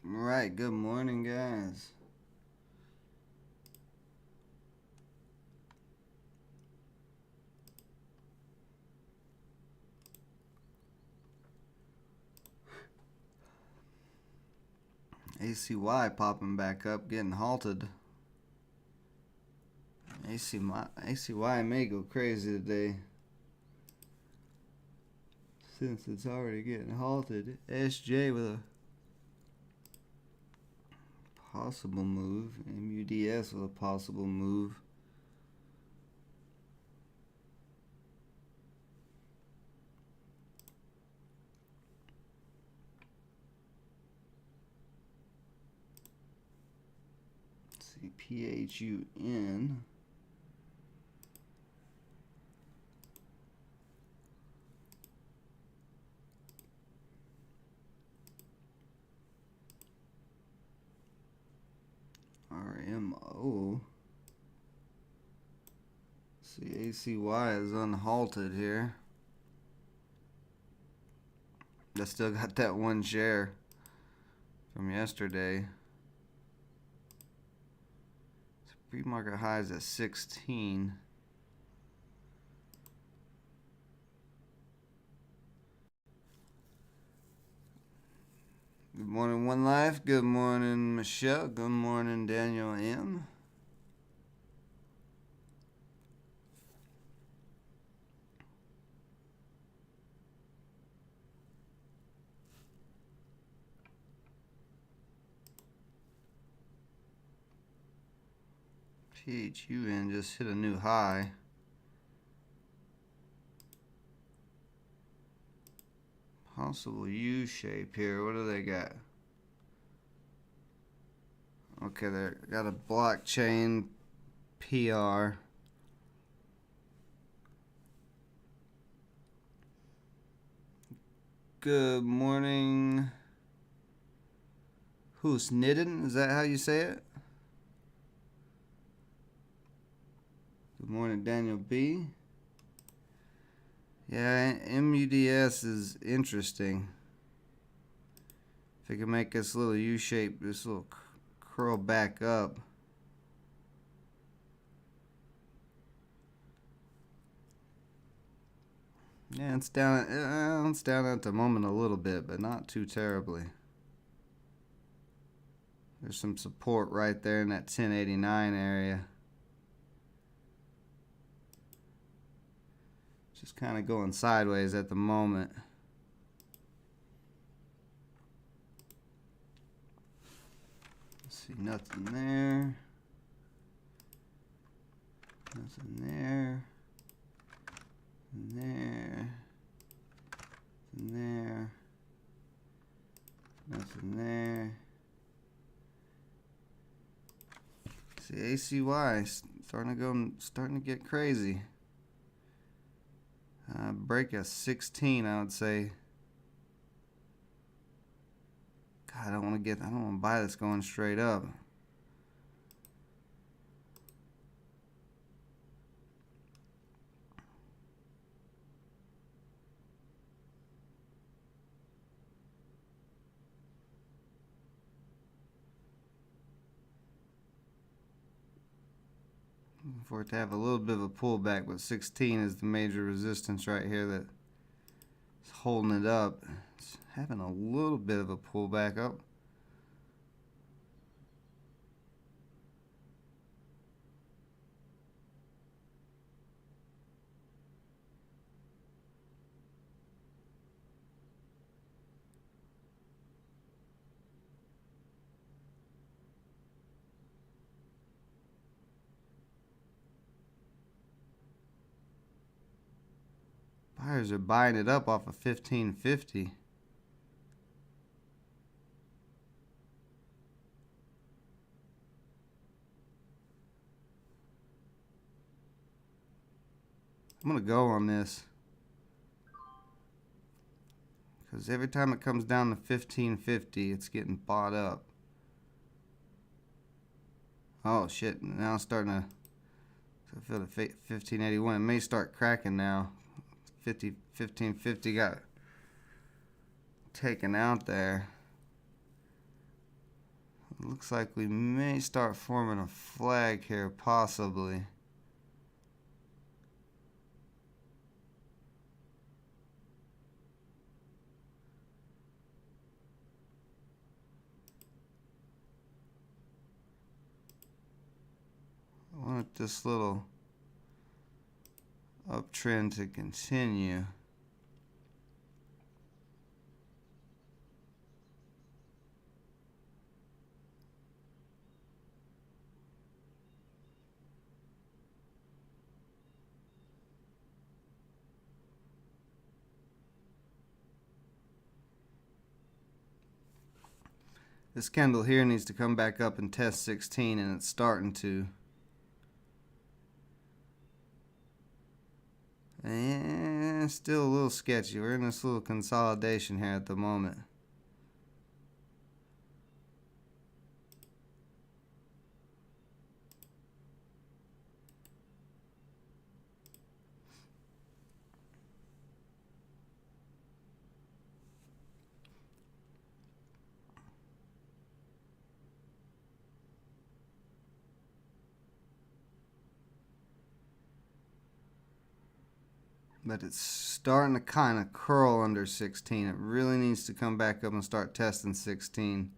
Right, good morning, guys. ACY popping back up, getting halted. ACY may go crazy today since it's already getting halted. SJ with a possible move. MUDS with a possible move. Let's see, PHUN. RMO. See, ACY is unhalted here. I still got that one share from yesterday. Pre-market highs at 16. Good morning, One Life. Good morning, Michelle. Good morning, Daniel M. PHUN just hit a new high. Possible U shape here. What do they got? Okay, they got a blockchain PR. Good morning. Who's Nidden? Is that how you say it? Good morning, Daniel B. Yeah, MUDS is interesting. If it can make this little U shape, this little curl back up. Yeah, it's down. It's down at the moment a little bit, but not too terribly. There's some support right there in that 1089 area. Just kind of going sideways at the moment. Let's see, nothing there. Nothing there. There. Nothing there. Nothing there. See, ACY starting to get crazy. Break a 16, I would say. God, I don't want to buy this going straight up. For it to have a little bit of a pullback, but 16 is the major resistance right here that's holding it up. It's having a little bit of a pullback up. Buyers are buying it up off of 1550. I'm going to go on this. Because every time it comes down to 1550, it's getting bought up. Oh shit, now it's starting to feel the 1581. It may start cracking now. 1550 got taken out there. Looks like we may start forming a flag here, possibly. I want this little uptrend to continue. This candle here needs to come back up and test 16, and it's starting to. And still a little sketchy. We're in this little consolidation here at the moment. But it's starting to kind of curl under 16. It really needs to come back up and start testing 16.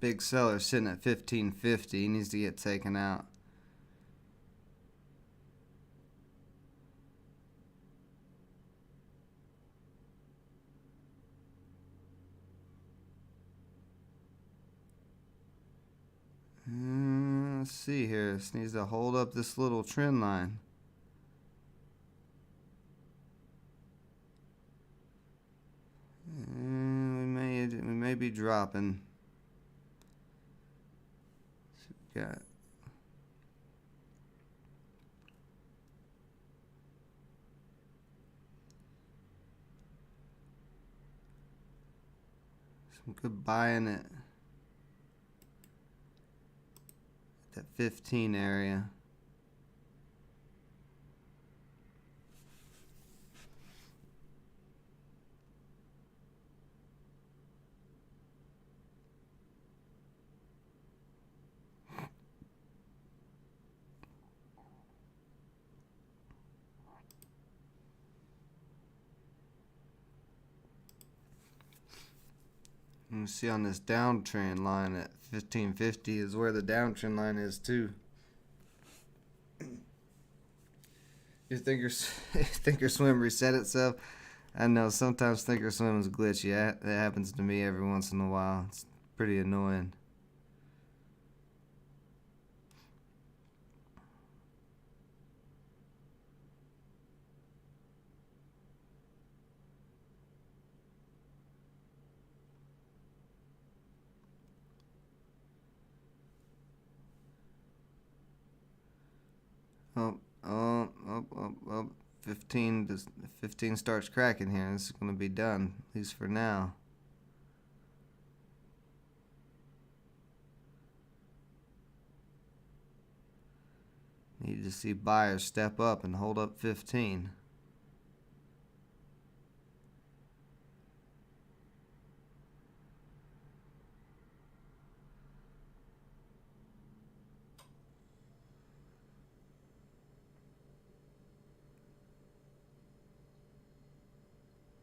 Big seller sitting at 1550. He needs to get taken out. Let's see here. This needs to hold up this little trend line. And we may be dropping. Got some good buying it at that 15 area. You see on this downtrend line at 1550 is where the downtrend line is too. You Thinkorswim reset itself? I know sometimes Thinkorswim is glitchy. That happens to me every once in a while. It's pretty annoying. Oh, 15 starts cracking here. This is going to be done, at least for now. Need to see buyers step up and hold up 15.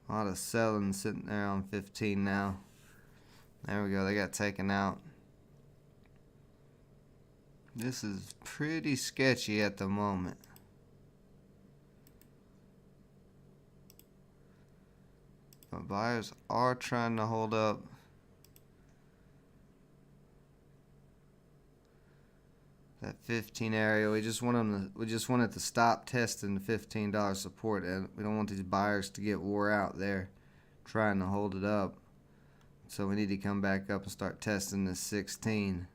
A lot of selling sitting there on 15 now. There we go. They got taken out. This is pretty sketchy at the moment. But buyers are trying to hold up. That 15 area, we just want it to stop testing the $15 support, and we don't want these buyers to get wore out there trying to hold it up. So we need to come back up and start testing this 16.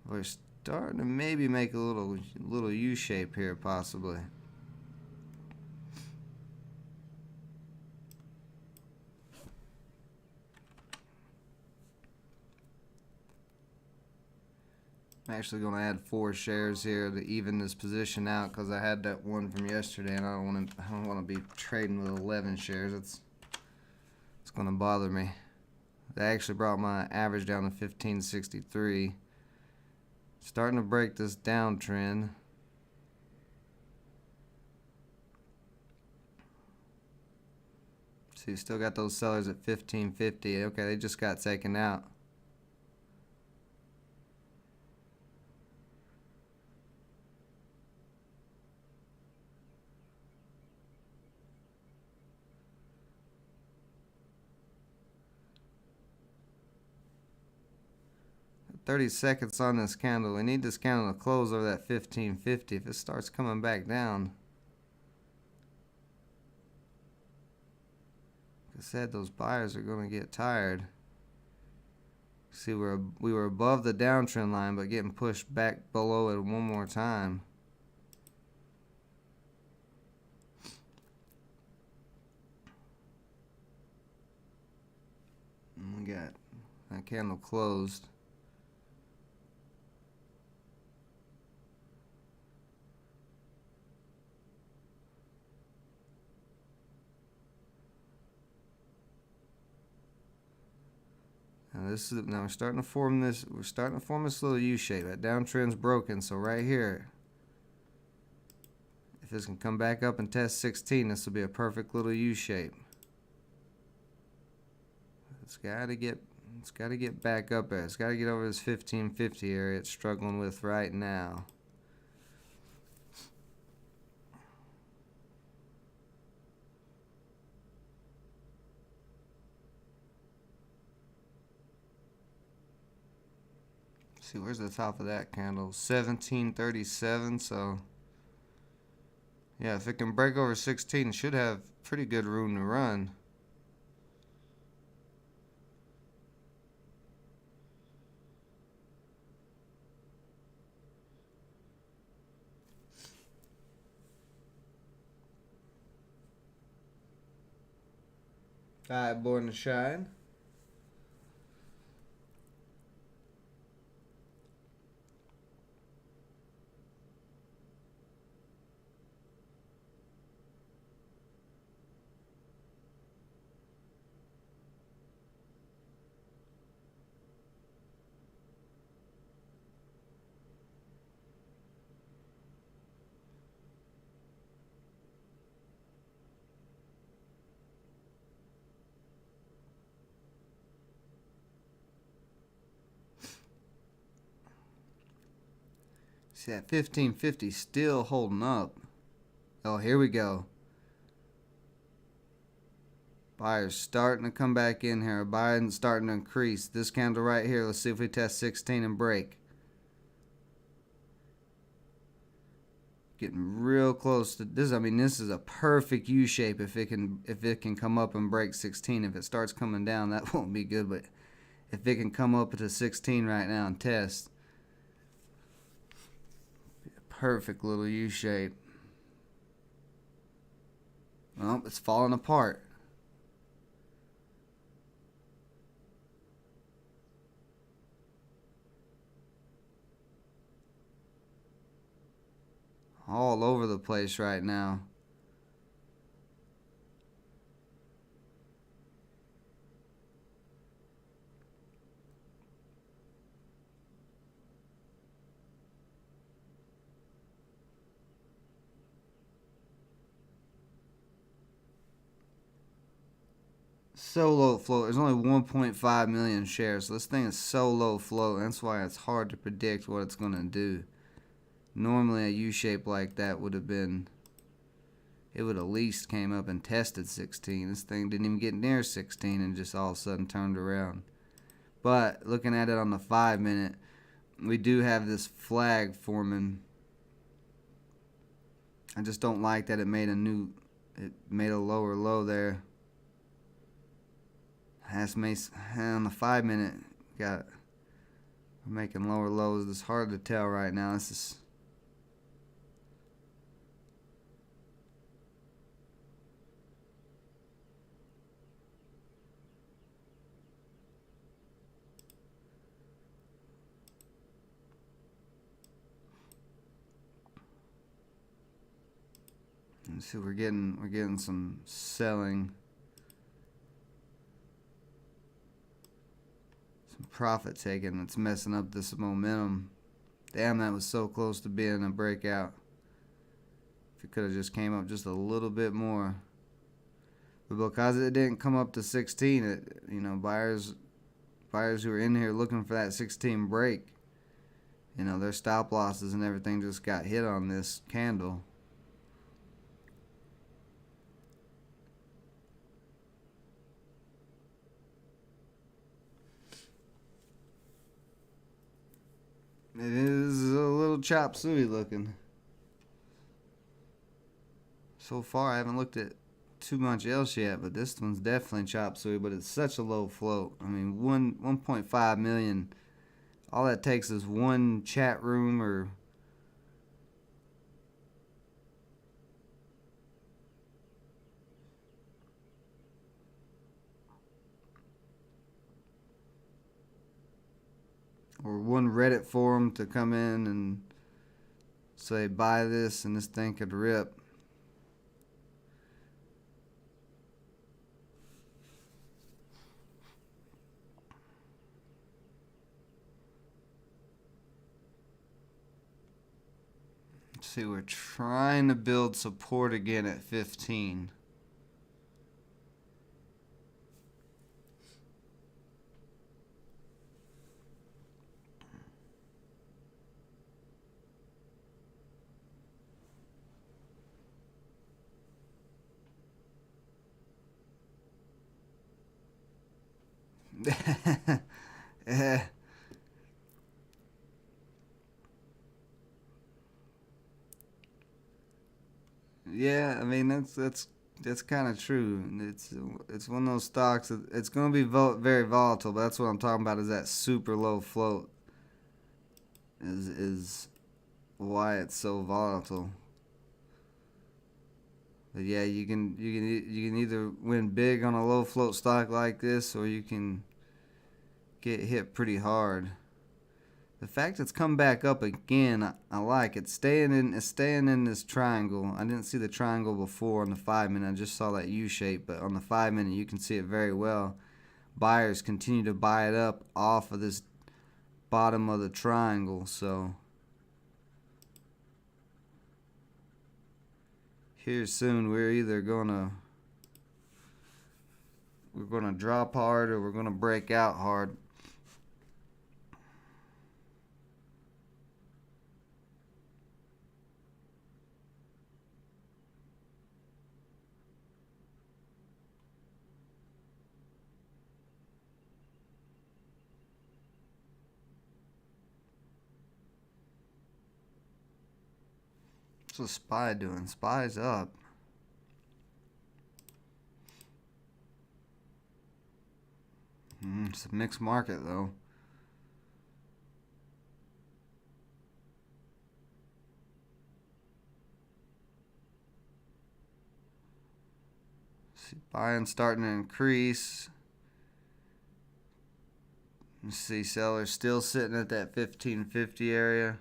We're starting to maybe make a little U shape here, possibly. I'm actually going to add 4 shares here to even this position out because I had that one from yesterday, and I don't want to be trading with 11 shares. It's going to bother me. That actually brought my average down to 1563. Starting to break this downtrend. See, still got those sellers at 1550. Okay, they just got taken out. $30 seconds on this candle. We need this candle to close over that 1550. If it starts coming back down, like I said, those buyers are going to get tired. See, we were above the downtrend line, but getting pushed back below it one more time. And we got that candle closed. Now we're starting to form this. We're starting to form this little U shape. That downtrend's broken, so right here, if this can come back up and test 16, this will be a perfect little U shape. It's got to get back up there. It's got to get over this 1550 area it's struggling with right now. See, where's the top of that candle? 1737. So yeah, if it can break over 16, it should have pretty good room to run. Alright, born to shine. See, that 1550 still holding up. Oh, here we go. Buyers starting to come back in here. Buying starting to increase. This candle right here, let's see if we test 16 and break. Getting real close to this. I mean, this is a perfect U shape if it can come up and break 16. If it starts coming down, that won't be good, but if it can come up to 16 right now and test, perfect little U shape. Well, it's falling apart. All over the place right now. So low float. There's only 1.5 million shares. So this thing is so low float. That's why it's hard to predict what it's going to do. Normally a U-shape like that would have been, it would at least came up and tested 16. This thing didn't even get near 16 and just all of a sudden turned around. But looking at it on the 5 minute, we do have this flag forming. I just don't like that it made a new it made a lower low there. Has made on the 5-minute got we're making lower lows. It's hard to tell right now. This is let's see, we're getting some selling, some profit taking that's messing up this momentum. Damn, that was so close to being a breakout. If it could have just came up just a little bit more, but because it didn't come up to 16, buyers who are in here looking for that 16 break, their stop losses and everything just got hit on this candle. It is a little chop suey looking. So far, I haven't looked at too much else yet, but this one's definitely chop suey. But it's such a low float. I mean, 1.5 million. All that takes is one chat room or one Reddit forum to come in and say buy this and this thing could rip. Let's see, we're trying to build support again at 15. Yeah, I mean that's kind of true. It's one of those stocks. It's going to be very volatile. But that's what I'm talking about. Is that super low float? Is why it's so volatile. But yeah, you can either win big on a low float stock like this, or you can get hit pretty hard. The fact it's come back up again, I like it. It's staying in this triangle. I didn't see the triangle before on the 5-minute. I just saw that U shape, but on the 5-minute you can see it very well. Buyers continue to buy it up off of this bottom of the triangle, so here soon we're either gonna drop hard or we're gonna break out hard. What's SPY doing? SPY's up. It's a mixed market though. See, buying starting to increase. You see sellers still sitting at that 1550 area.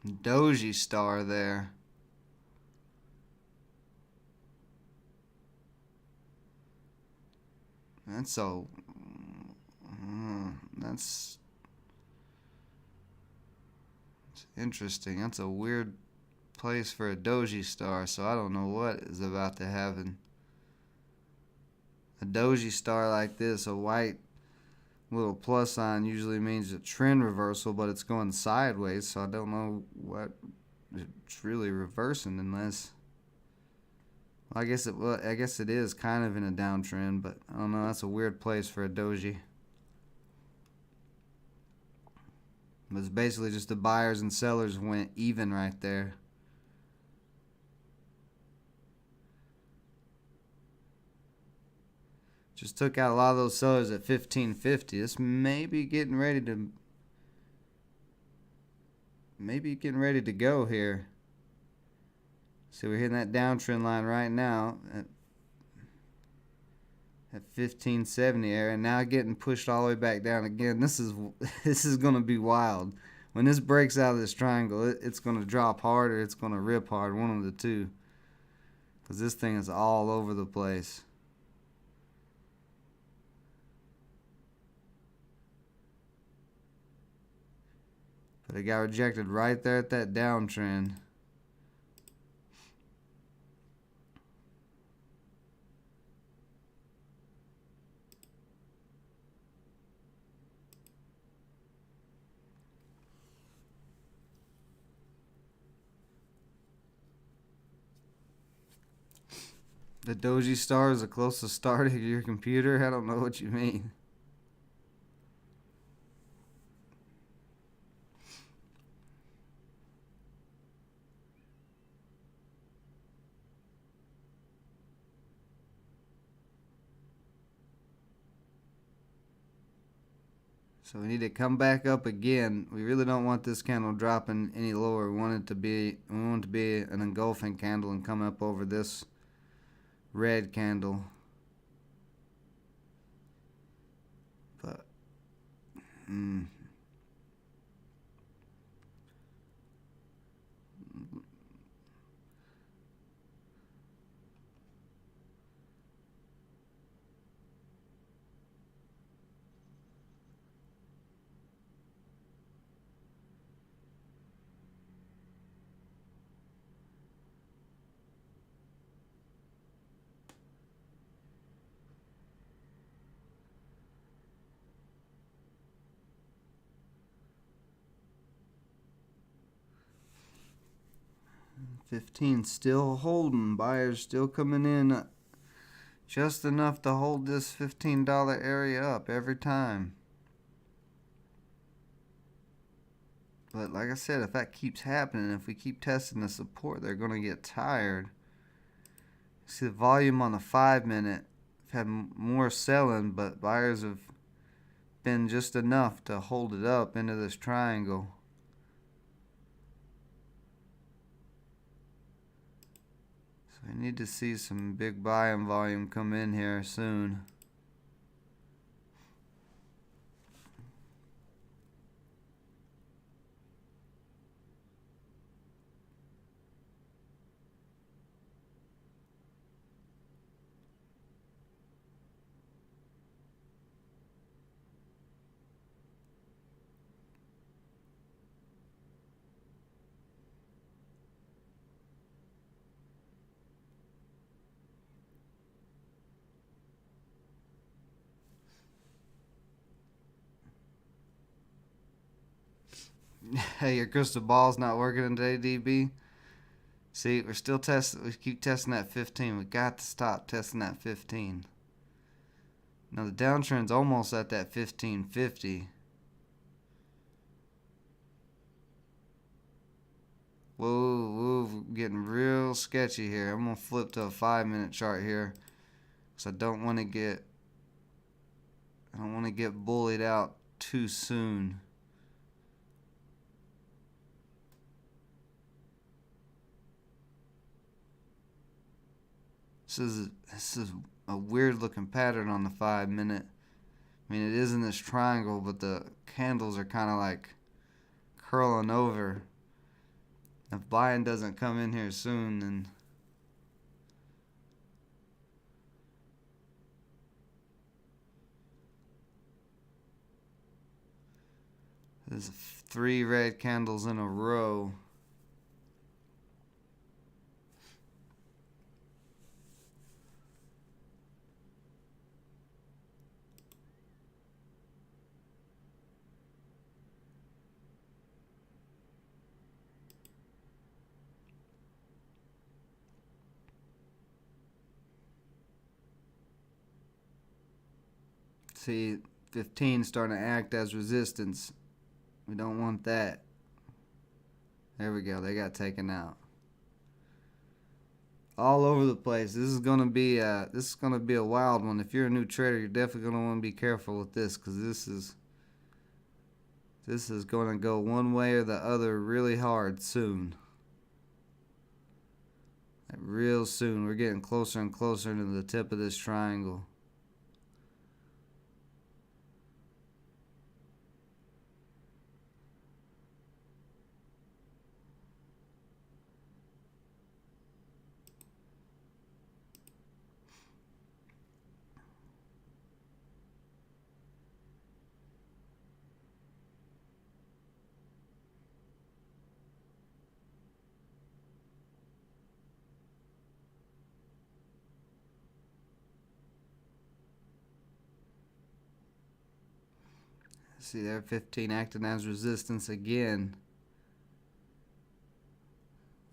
Doji Star there. That's so. That's interesting. That's a weird place for a Doji Star, so I don't know what is about to happen. a doji star like this, a white little plus sign usually means a trend reversal, but it's going sideways, so I don't know what it's really reversing unless. I guess it is kind of in a downtrend, but I don't know. That's a weird place for a doji. But it's basically just the buyers and sellers went even right there. Just took out a lot of those sellers at 15.50. This may be getting ready to go here. So we're hitting that downtrend line right now at 15.70 area, and now getting pushed all the way back down again. This is going to be wild. When this breaks out of this triangle, it's going to drop hard or it's going to rip hard, one of the two. Because this thing is all over the place. But it got rejected right there at that downtrend. The doji star is the closest star to your computer? I don't know what you mean. So we need to come back up again. We really don't want this candle dropping any lower. We want it to be an engulfing candle and come up over this red candle. But 15 still holding. Buyers still coming in just enough to hold this $15 area up every time. But like I said, if that keeps happening, if we keep testing the support, they're going to get tired. See the volume on the 5-minute. We've had more selling, but buyers have been just enough to hold it up into this triangle. So we need to see some big buying volume come in here soon. Hey, your crystal ball's not working today, DB. See, we're still testing. We keep testing that 15. We got to stop testing that 15. Now the downtrend's almost at that 15.50. Whoa, getting real sketchy here. I'm gonna flip to a 5-minute chart here, because I don't want to get bullied out too soon. This is a weird looking pattern on the 5-minute. I mean, it is in this triangle, but the candles are kind of like curling over. If buying doesn't come in here soon, then there's 3 red candles in a row. See, 15 starting to act as resistance. We don't want that. There we go. They got taken out. All over the place. This is gonna be a wild one. If you're a new trader, you're definitely gonna want to be careful with this, because this is gonna go one way or the other really hard soon. Like real soon. We're getting closer and closer to the tip of this triangle. See there, 15 acting as resistance again.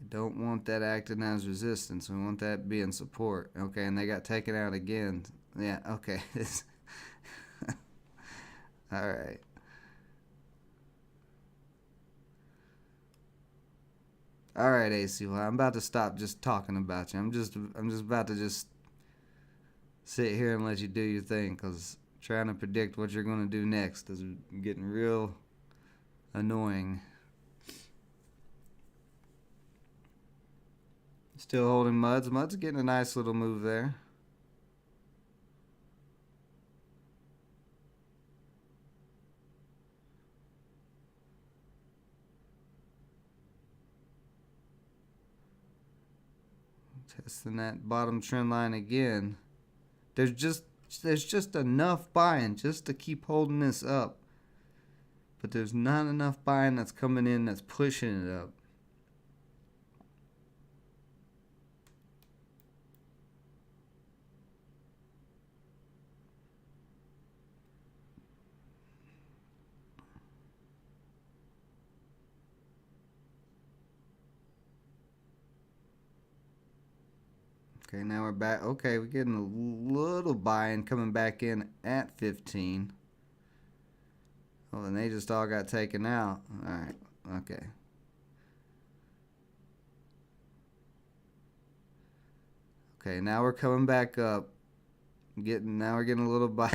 We don't want that acting as resistance. We want that being support. Okay, and they got taken out again. Yeah, okay. Alright. Alright, ACY. I'm about to stop just talking about you. I'm just about to just sit here and let you do your thing, because trying to predict what you're going to do next is getting real annoying. Still holding Muds. Muds getting a nice little move there. Testing that bottom trend line again. There's just enough buying just to keep holding this up. But there's not enough buying that's coming in that's pushing it up. Okay, now we're back. Okay, we're getting a little buy-in coming back in at 15. Oh, and they just all got taken out. Alright, okay. Okay, now we're coming back up. Now we're getting a little buy.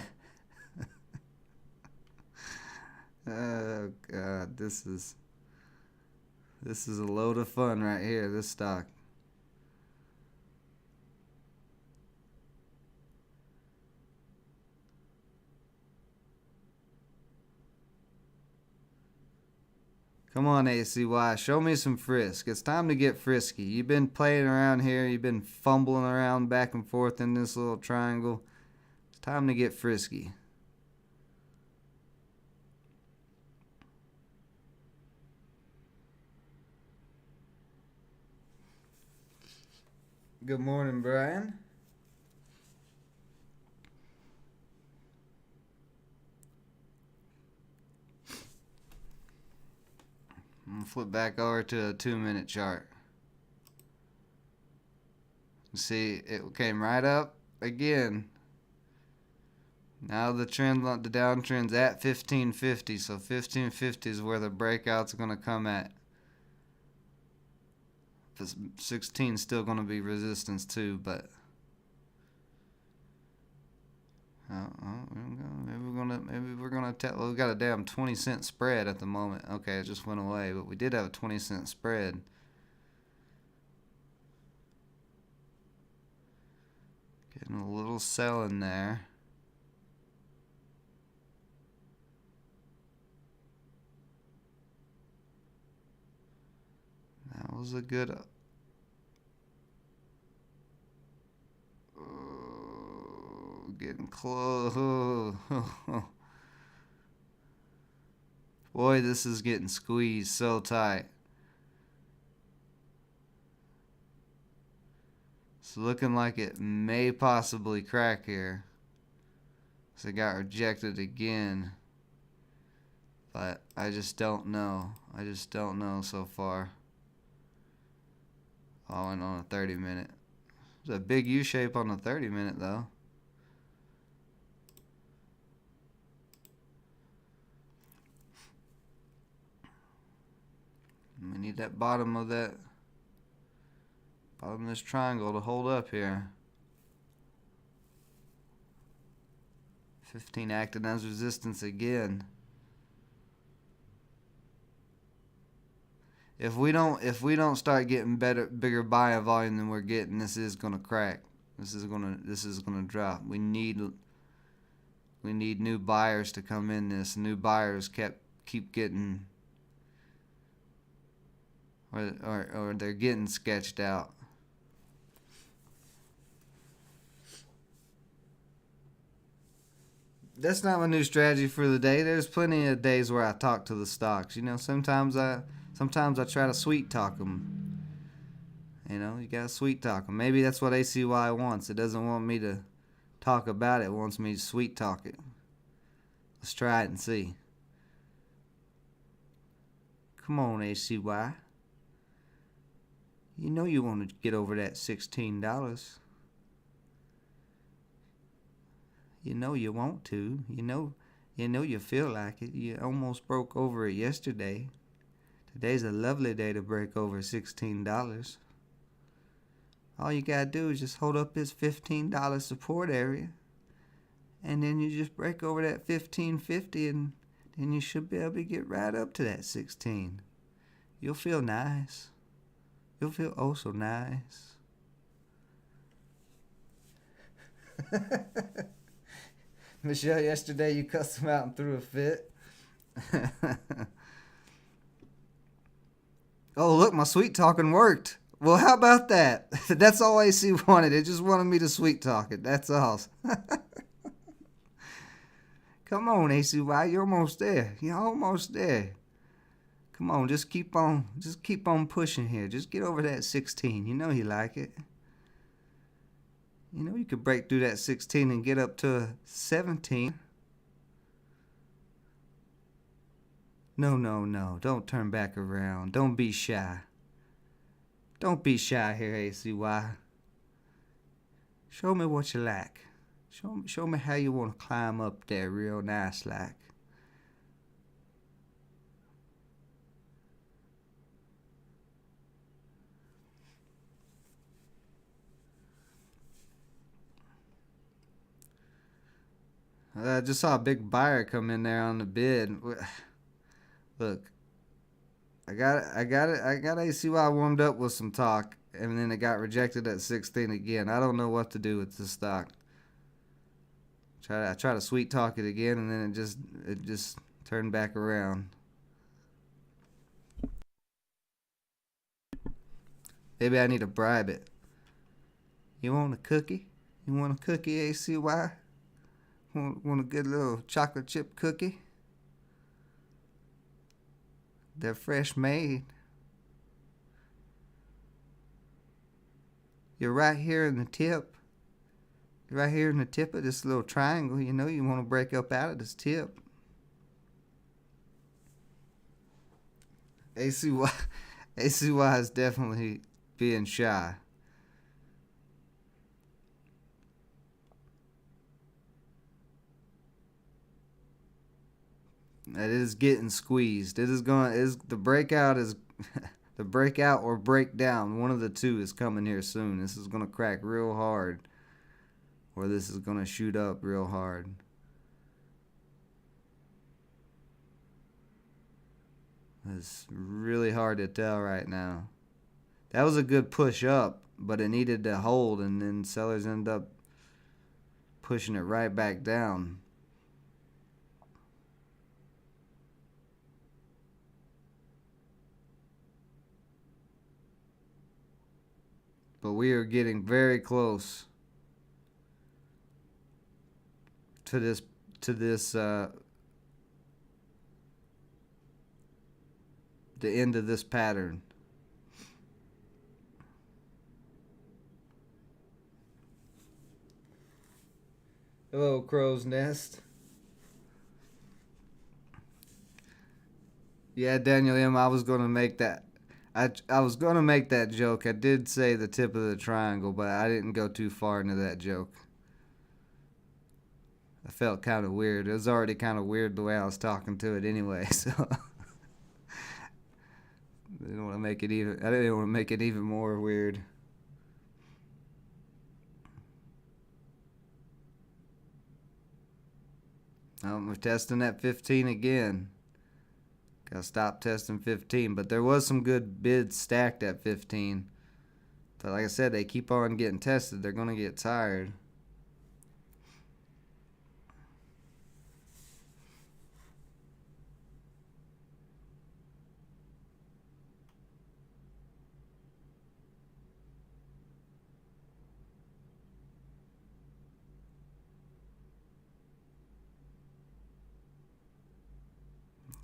Oh God, this is a load of fun right here, this stock. Come on, ACY, show me some frisk. It's time to get frisky. You've been playing around here. You've been fumbling around back and forth in this little triangle. It's time to get frisky. Good morning, Brian. I'm going to flip back over to a 2-minute chart. See, it came right up again. Now the downtrend's at 1550, so 1550 is where the breakout's going to come at. 16 is still going to be resistance too, but maybe we're gonna tell. Well, we got a damn 20-cent spread at the moment. Okay, it just went away, but we did have a 20-cent spread. Getting a little selling there. That was a good. Getting close. Boy, this is getting squeezed so tight. It's looking like it may possibly crack here. So it got rejected again. But I just don't know. I just don't know so far. All in on a 30-minute. There's a big U shape on the 30-minute though. We need that bottom of this triangle to hold up here. 15 acting as resistance again. If we don't start getting bigger buying volume than we're getting, this is gonna crack. This is gonna drop. We need new buyers to come in this. New buyers keep getting, or they're getting sketched out. That's not my new strategy for the day. There's plenty of days where I talk to the stocks. You know, sometimes I try to sweet talk them. You know, you gotta sweet talk them. Maybe that's what ACY wants. It doesn't want me to talk about it. It wants me to sweet talk it. Let's try it and see. Come on, ACY. You know you want to get over that $16. You know you want to. You know you feel like it. You almost broke over it yesterday. Today's a lovely day to break over $16. All you gotta do is just hold up this $15 support area, and then you just break over that $15.50, and then you should be able to get right up to that 16. You'll feel nice. You'll feel oh so nice. Michelle, yesterday you cussed him out and threw a fit. Oh, look, my sweet talking worked. Well, how about that? That's all AC wanted. It just wanted me to sweet talk it. That's all. Come on, ACY, you're almost there. You're almost there. Come on, just keep on pushing here. Just get over that 16. You know you like it. You know you could break through that 16 and get up to 17. No. Don't turn back around. Don't be shy. Don't be shy here, ACY. Show me what you like. Show me how you want to climb up there real nice like. I just saw a big buyer come in there on the bid. Look, I got ACY warmed up with some talk, and then it got rejected at 16 again. I don't know what to do with this stock. I try to sweet talk it again, and then it just turned back around. Maybe I need to bribe it. You want a cookie? You want a cookie, ACY? Want a good little chocolate chip cookie? They're fresh made. You're right here in the tip. You're right here in the tip of this little triangle. You know you want to break up out of this tip. ACY is definitely being shy. It is getting squeezed. The breakout is the breakout or breakdown. One of the two is coming here soon. This is gonna crack real hard, or this is gonna shoot up real hard. It's really hard to tell right now. That was a good push up, but it needed to hold, and then sellers end up pushing it right back down. But we are getting very close to this the end of this pattern. Hello, crow's nest. Yeah, Daniel M. I was gonna make that. I was gonna make that joke. I did say the tip of the triangle, but I didn't go too far into that joke. I felt kind of weird. It was already kind of weird the way I was talking to it anyway. So I didn't want to make it even. I didn't want to make it even more weird. We're testing at 15 again. Gotta stop testing 15, but there was some good bids stacked at 15. But like I said, they keep on getting tested. They're gonna get tired.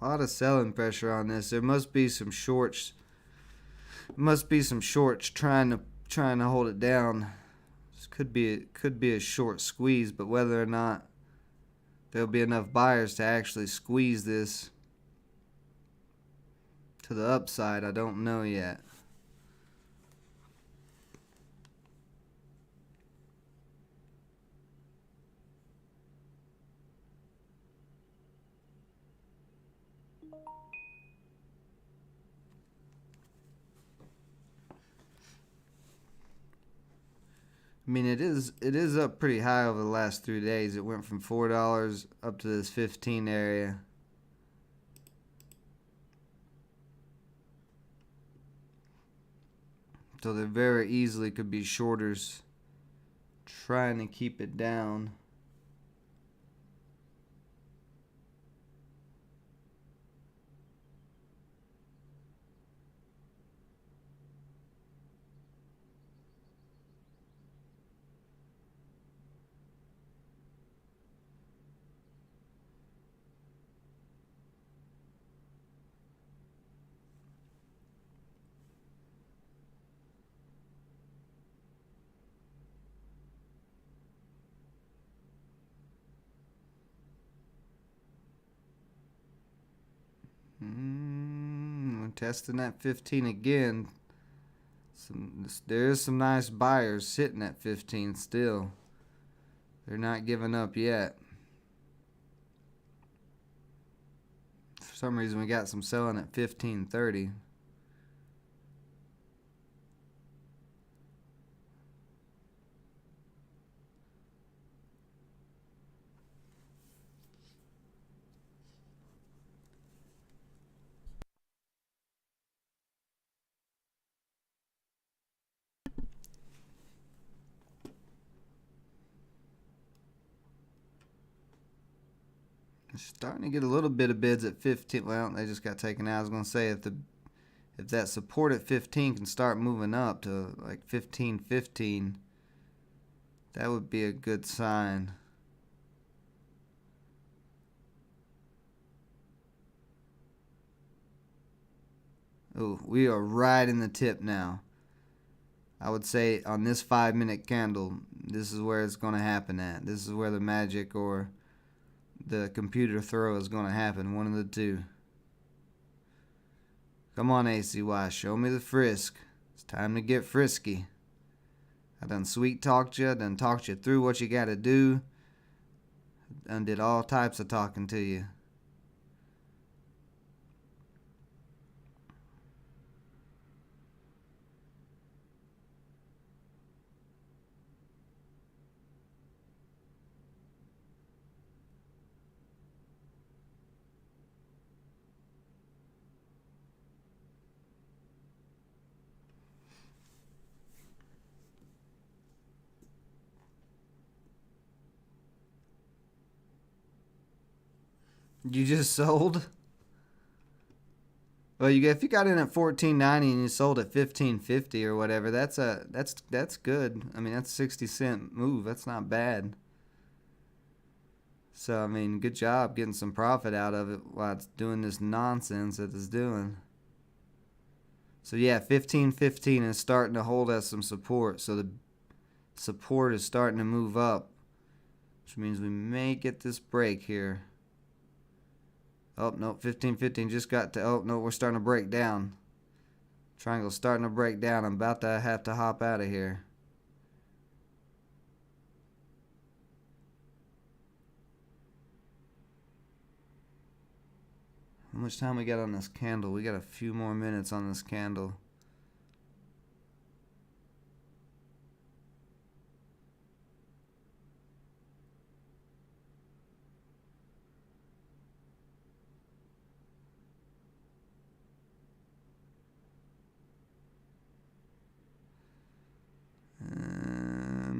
A lot of selling pressure on this. There must be some shorts. Must be some shorts trying to hold it down. This could be a short squeeze, but whether or not there'll be enough buyers to actually squeeze this to the upside, I don't know yet. I mean, it is up pretty high over the last 3 days. It went from $4 up to this 15 area. So there very easily could be shorters trying to keep it down. We're testing that 15 again. There's some nice buyers sitting at 15 still. They're not giving up yet. For some reason, we got some selling at 15.30. Starting to get a little bit of bids at 15. Well, they just got taken out. I was going to say if that support at 15 can start moving up to like 15.15, that would be a good sign. Oh, we are right in the tip now. I would say on this 5-minute candle, this is where it's going to happen at. This is where the magic or the computer throw is going to happen. One of the two. Come on, ACY. Show me the frisk. It's time to get frisky. I done sweet talked you. Done talked you through what you got to do. Done did all types of talking to you. You just sold? Well, if you got in at 14.90 and you sold at 15.50 or whatever, that's good. I mean, that's a 60-cent move. That's not bad. So I mean, good job getting some profit out of it while it's doing this nonsense that it's doing. So yeah, 15.15 is starting to hold as some support. So the support is starting to move up, which means we may get this break here. Oh, no, 15.15 just got to, oh, no, we're starting to break down. Triangle's starting to break down. I'm about to have to hop out of here. How much time we got on this candle? We got a few more minutes on this candle.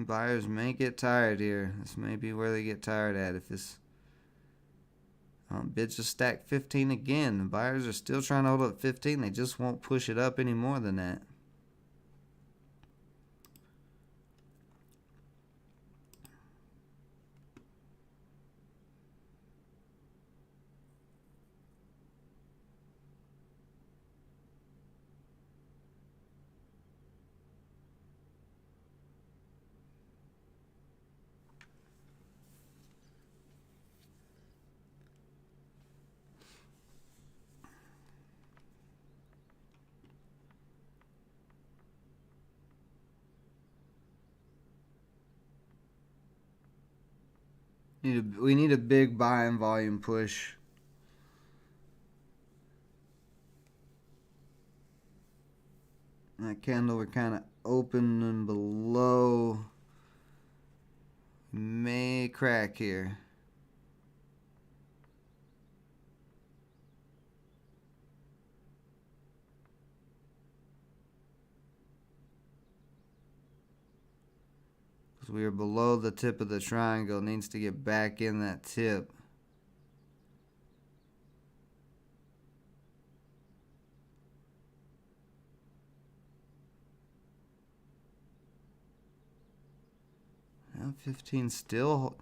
Buyers may get tired here. This may be where they get tired at. If this bids just stack 15 again, the buyers are still trying to hold up 15. They just won't push it up any more than that. We need a big buying volume push. That candle we're kind of opening below. May crack here. Because we are below the tip of the triangle. It needs to get back in that tip. Now 15 still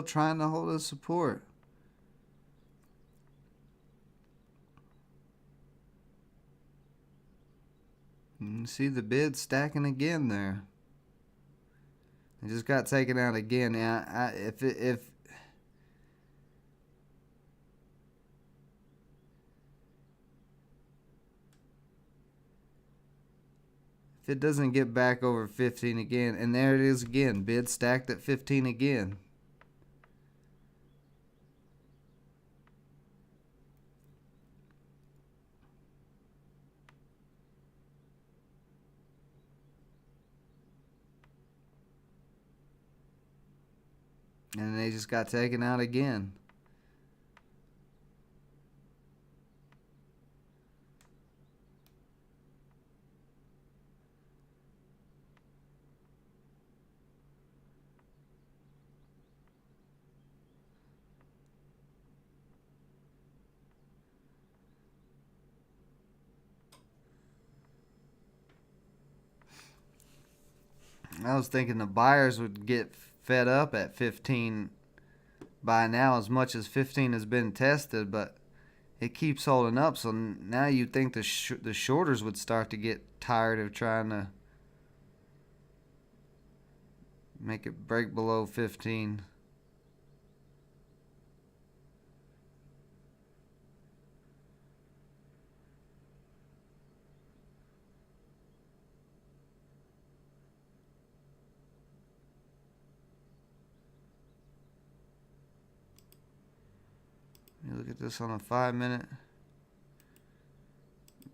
trying to hold a support. You can see the bid stacking again there. It just got taken out again. Now, if it doesn't get back over 15 again, and there it is again, bid stacked at 15 again. And they just got taken out again. I was thinking the buyers would get fed up at 15 by now, as much as 15 has been tested, but it keeps holding up. So now you'd think the shorters would start to get tired of trying to make it break below 15. You look at this on a 5-minute.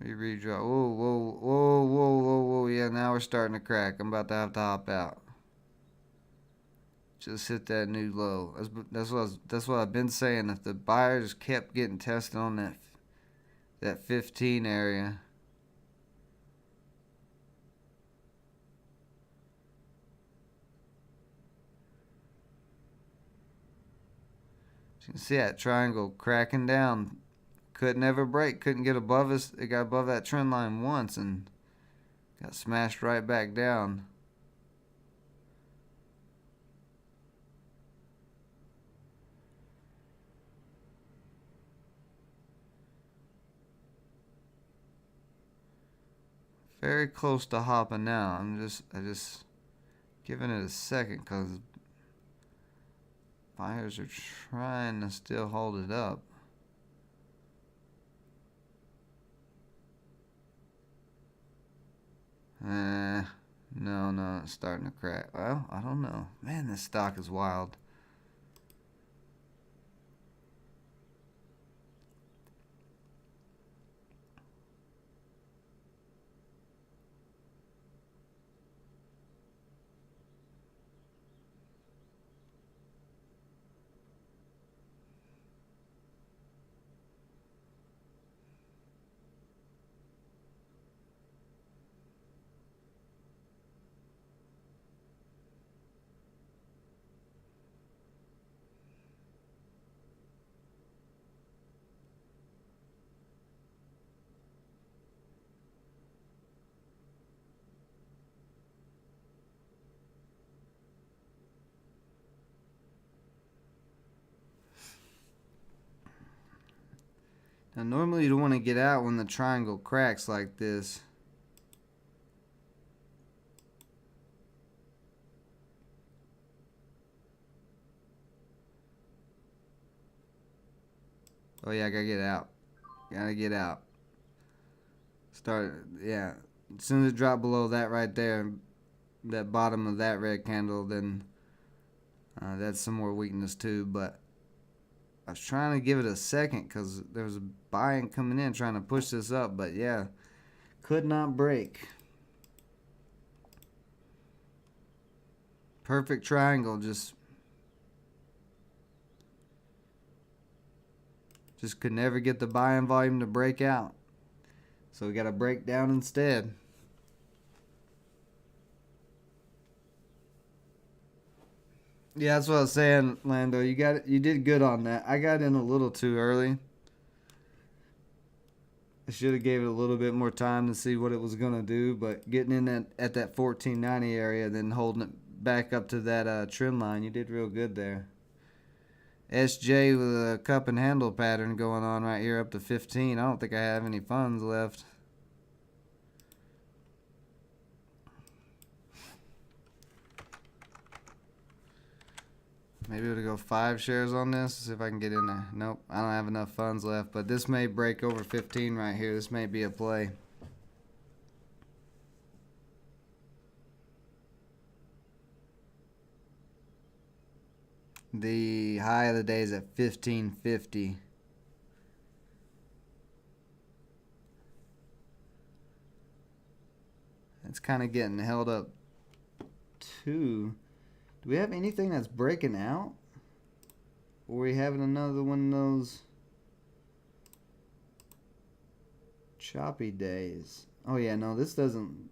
We redraw. Whoa, whoa, whoa, whoa, whoa, whoa. Yeah, now we're starting to crack. I'm about to have to hop out. Just hit that new low. That's what I've been saying. If the buyers kept getting tested on that 15 area. You can see that triangle cracking down. Couldn't ever break. Couldn't get above us. It got above that trend line once and got smashed right back down. Very close to hopping now. I just giving it a second because buyers are trying to still hold it up. No, it's starting to crack. Well, I don't know. Man, this stock is wild. Now normally you don't want to get out when the triangle cracks like this. Oh yeah, I gotta get out. Gotta get out. Start, yeah. As soon as it dropped below that right there, that bottom of that red candle, then that's some more weakness too. But I was trying to give it a second because there was a buying coming in trying to push this up. But yeah, could not break. Perfect triangle, just could never get the buying volume to break out. So we got to break down instead. Yeah, that's what I was saying, Lando. You did good on that. I got in a little too early. I should have gave it a little bit more time to see what it was gonna do, but getting in at that 1490 area, then holding it back up to that trend line, you did real good there. SJ with a cup and handle pattern going on right here up to 15. I don't think I have any funds left. Maybe we'll go 5 shares on this. See if I can get in there. Nope, I don't have enough funds left. But this may break over 15 right here. This may be a play. The high of the day is at 1550. It's kind of getting held up too. Do we have anything that's breaking out? Or are we having another one of those choppy days? Oh yeah, no, this doesn't.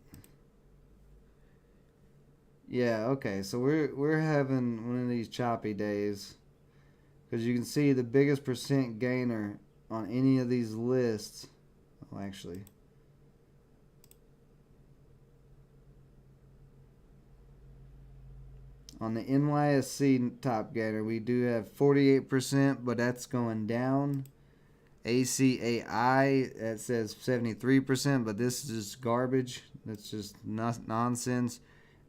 Yeah, okay, so we're having one of these choppy days. Because you can see the biggest percent gainer on any of these lists. Well, actually, on the NYSC top gainer, we do have 48%, but that's going down. ACAI, that says 73%, but this is just garbage. That's just nonsense.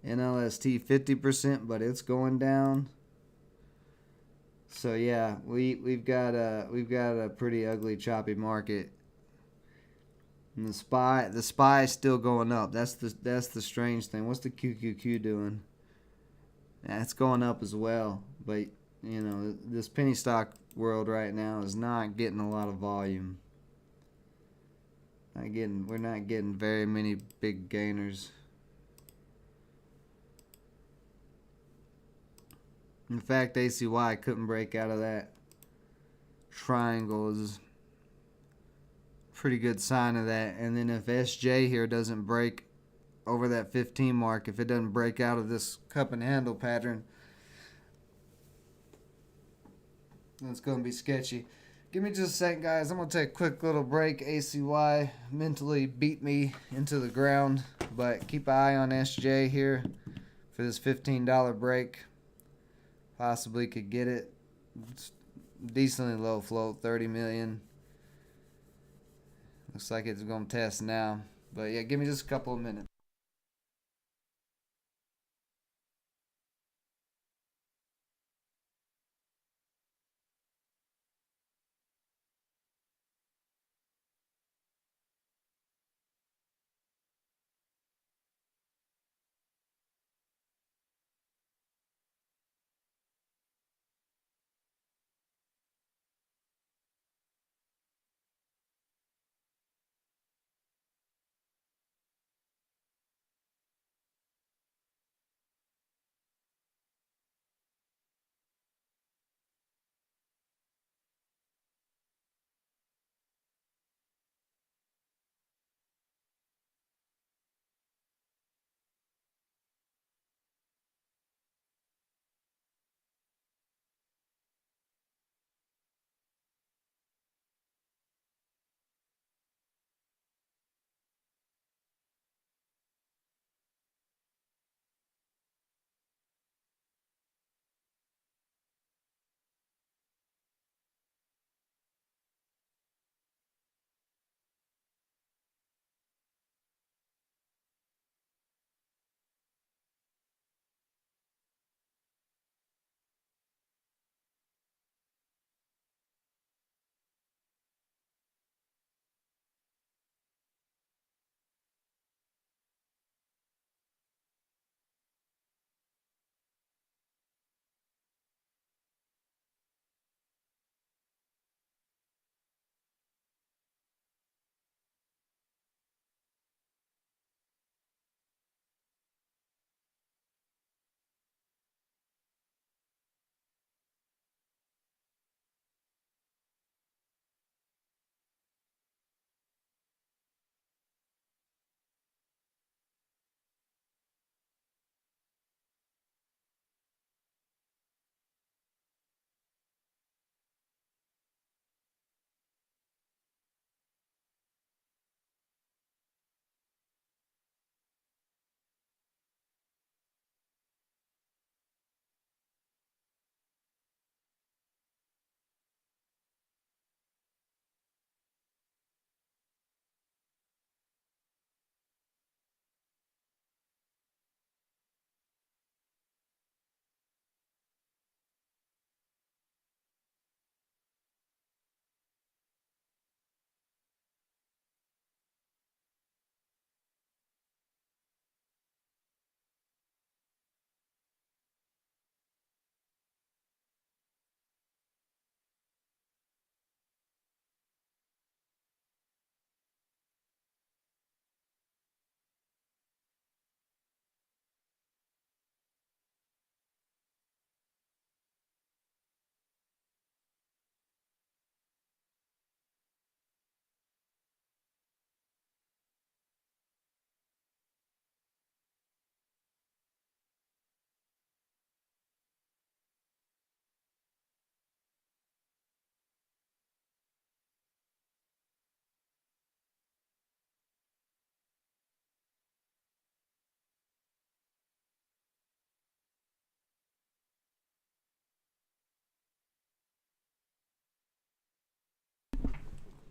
NLST 50%, but it's going down. So yeah, we've got a pretty ugly choppy market. And the SPY is still going up. That's the strange thing. What's the QQQ doing? Yeah, it's going up as well, but you know this penny stock world right now is not getting a lot of volume. We're not getting very many big gainers. In fact, ACY couldn't break out of that triangle. Is a pretty good sign of that. And then if SJ here doesn't break over that 15 mark, if it doesn't break out of this cup and handle pattern, then it's going to be sketchy. Give me just a second, guys. I'm going to take a quick little break. ACY mentally beat me into the ground, but keep an eye on SJ here for this $15 break. Possibly could get it. It's decently low float, 30 million. Looks like it's going to test now. But yeah, give me just a couple of minutes.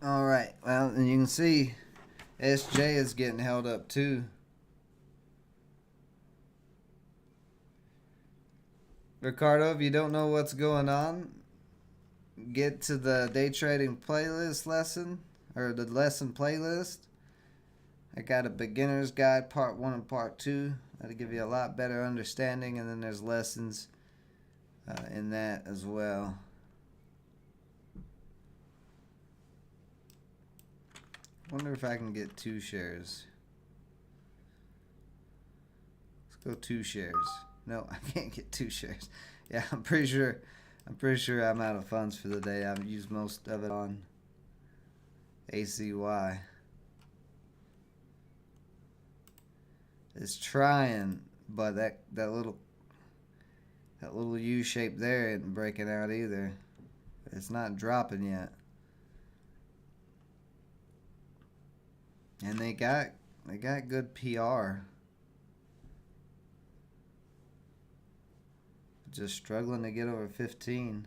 All right. Well, and you can see SJ is getting held up too. Ricardo, if you don't know what's going on, get to the day trading playlist lesson, or the lesson playlist. I got a beginner's guide part 1 and part 2. That'll give you a lot better understanding, and then there's lessons in that as well. Wonder if I can get 2 shares. Let's go 2 shares. No, I can't get 2 shares. Yeah, I'm pretty sure I'm out of funds for the day. I've used most of it on ACY. It's trying, but that little U shape there isn't breaking out either. It's not dropping yet. And they got good PR. Just struggling to get over 15.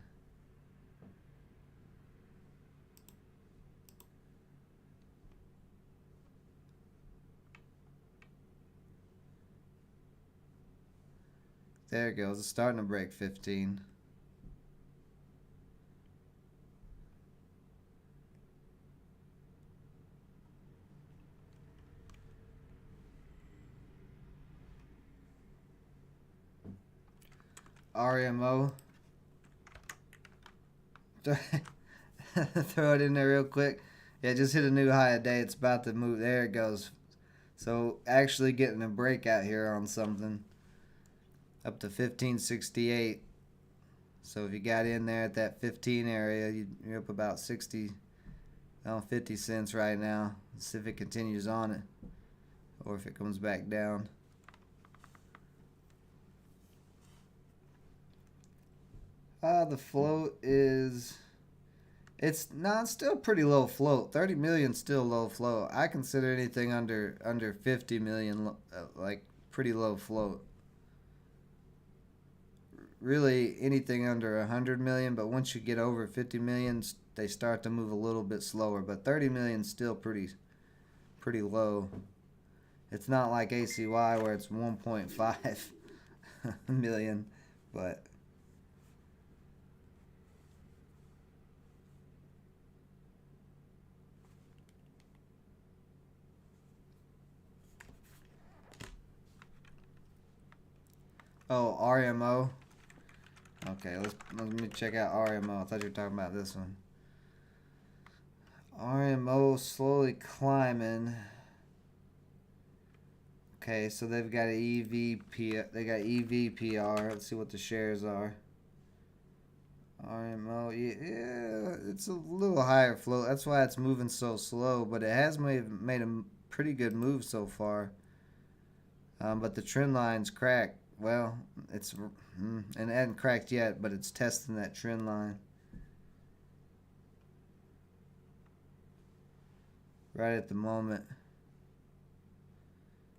There it goes. It's starting to break 15. RMO. Throw it in there real quick. Yeah, just hit a new high a day. It's about to move. There it goes. So actually getting a breakout here on something. Up to 1568. So if you got in there at that 15 area, you're up about 50 cents right now. Let's see if it continues on it, or if it comes back down. The float is, it's still pretty low float. 30 million still low float. I consider anything under 50 million like pretty low float. Really anything under 100 million, but once you get over 50 million, they start to move a little bit slower. But 30 million is still pretty low. It's not like ACY where it's 1.5 million, but oh, RMO. Okay, let me check out RMO. I thought you were talking about this one. RMO slowly climbing. Okay, so they've got an EVP. They got EVPR. Let's see what the shares are. RMO, yeah, it's a little higher float. That's why it's moving so slow. But it has made a pretty good move so far. But the trend line's cracked. Well, and it hasn't cracked yet, but it's testing that trend line. Right at the moment.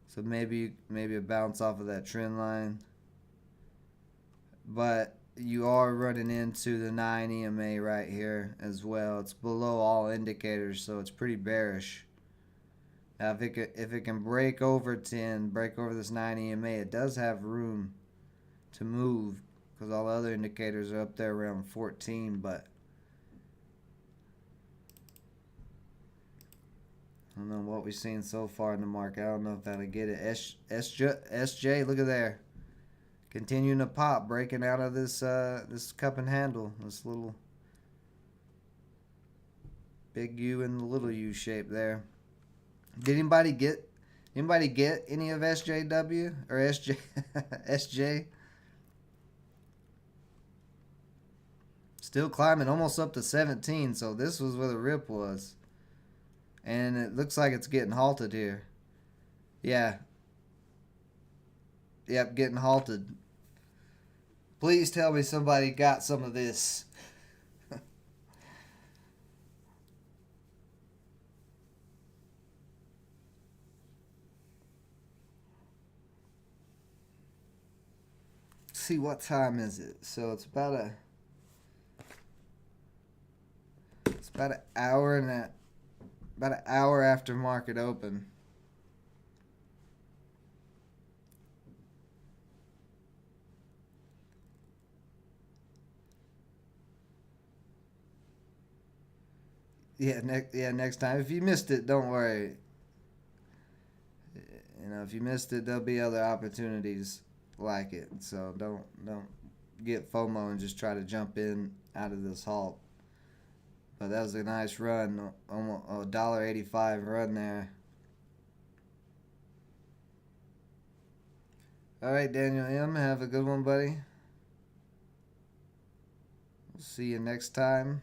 So maybe a bounce off of that trend line. But you are running into the 9 EMA right here as well. It's below all indicators, so it's pretty bearish. Now, if it can break over 10, break over this 9 EMA, it does have room to move because all the other indicators are up there around 14. But I don't know what we've seen so far in the market. I don't know if that'll get it. SJ, look at there, continuing to pop, breaking out of this this cup and handle, this little big U and the little U shape there. Did anybody get any of SJW or SJ SJ? Still climbing almost up to 17, so this was where the rip was. And it looks like it's getting halted here. Yeah. Yep, getting halted. Please tell me somebody got some of this. See, what time is it? So it's about an hour about an hour after market open. Next time. If you missed it, don't worry. If you missed it, there'll be other opportunities like it. So don't get FOMO and just try to jump in out of this halt. But that was a nice run, almost a $1.85 run there. All right, Daniel M. Have a good one, buddy. We'll see you next time.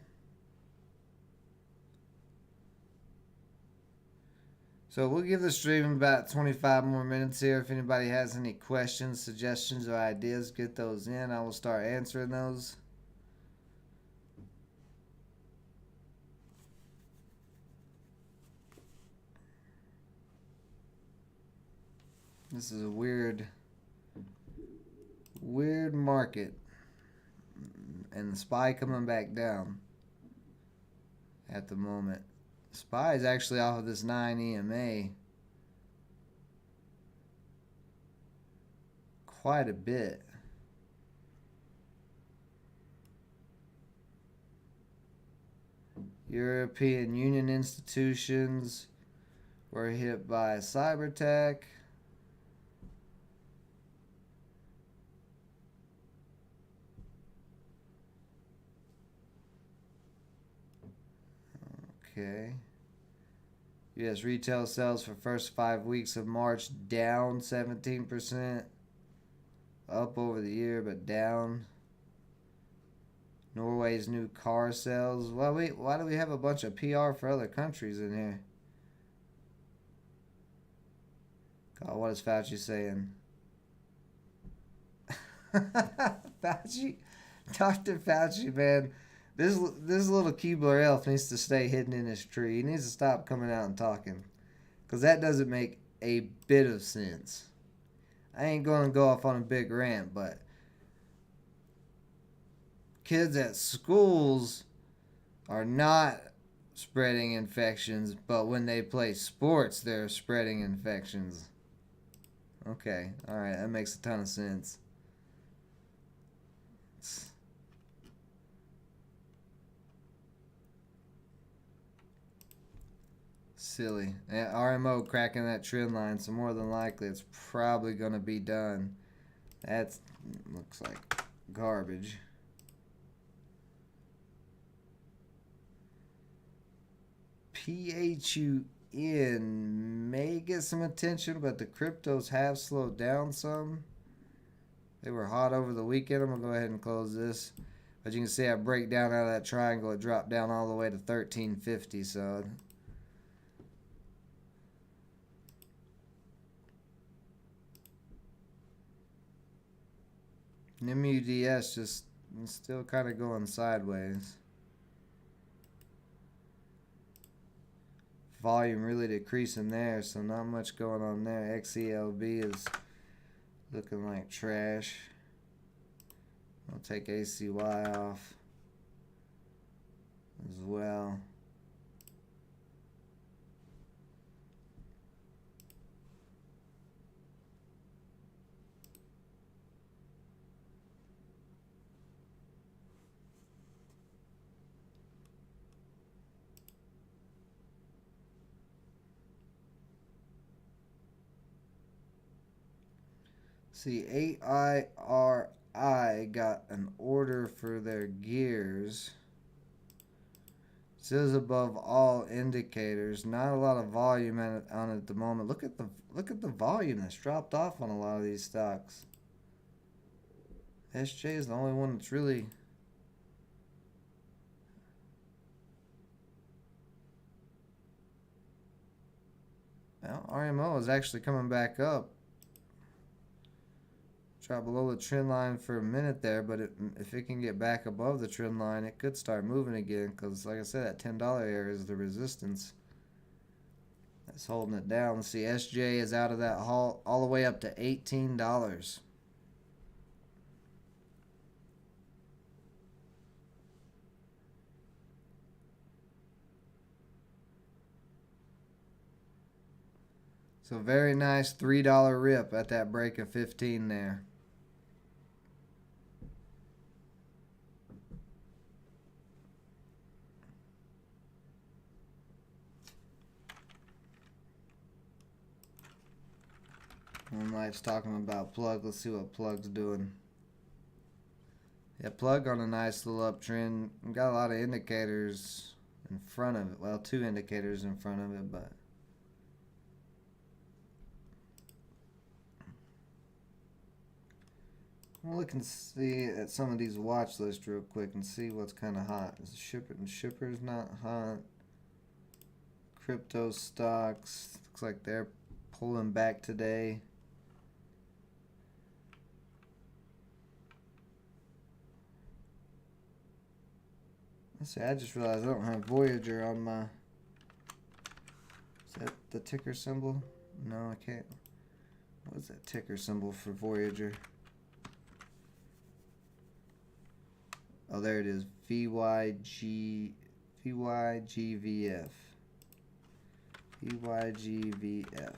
So we'll give the stream about 25 more minutes here. If anybody has any questions, suggestions, or ideas, get those in. I will start answering those. This is a weird market. And the SPY coming back down at the moment. SPY is actually off of this 9 EMA quite a bit. European Union institutions were hit by cyber attack. Okay. U.S. retail sales for first 5 weeks of March down 17%. Up over the year, but down. Norway's new car sales. Well, why do we have a bunch of PR for other countries in here? God, what is Fauci saying? Fauci, Dr. Fauci, man. This little Keebler elf needs to stay hidden in his tree. He needs to stop coming out and talking. Because that doesn't make a bit of sense. I ain't going to go off on a big rant, but kids at schools are not spreading infections, but when they play sports, they're spreading infections. Okay, alright, that makes a ton of sense. Silly. Yeah, RMO cracking that trend line, so more than likely it's probably going to be done. That looks like garbage. PHUN may get some attention, but the cryptos have slowed down some. They were hot over the weekend. I'm going to go ahead and close this. But you can see I break down out of that triangle. It dropped down all the way to 1350, so... NMUDS just still kind of going sideways. Volume really decreasing there, so not much going on there. XELB is looking like trash. I'll take ACY off as well. See, AIRI got an order for their gears. It says above all indicators. Not a lot of volume on it at the moment. Look at the volume that's dropped off on a lot of these stocks. SJ is the only one that's really... Well, RMO is actually coming back up. Dropped below the trend line for a minute there, but if it can get back above the trend line, it could start moving again. Because, like I said, that $10 area is the resistance that's holding it down. Let's see, SJ is out of that halt all the way up to $18. So very nice $3 rip at that break of 15 there. Moonlight's talking about Plug. Let's see what Plug's doing. Yeah, Plug on a nice little uptrend. Got a lot of indicators in front of it. Well, 2 indicators in front of it, but we'll look and see at some of these watch lists real quick and see what's kind of hot. Is Shipper's not hot. Crypto stocks looks like they're pulling back today. Let's see, I just realized I don't have Voyager on my... Is that the ticker symbol? No, I can't. What's that ticker symbol for Voyager? Oh, there it is. VYGVF. VYGVF.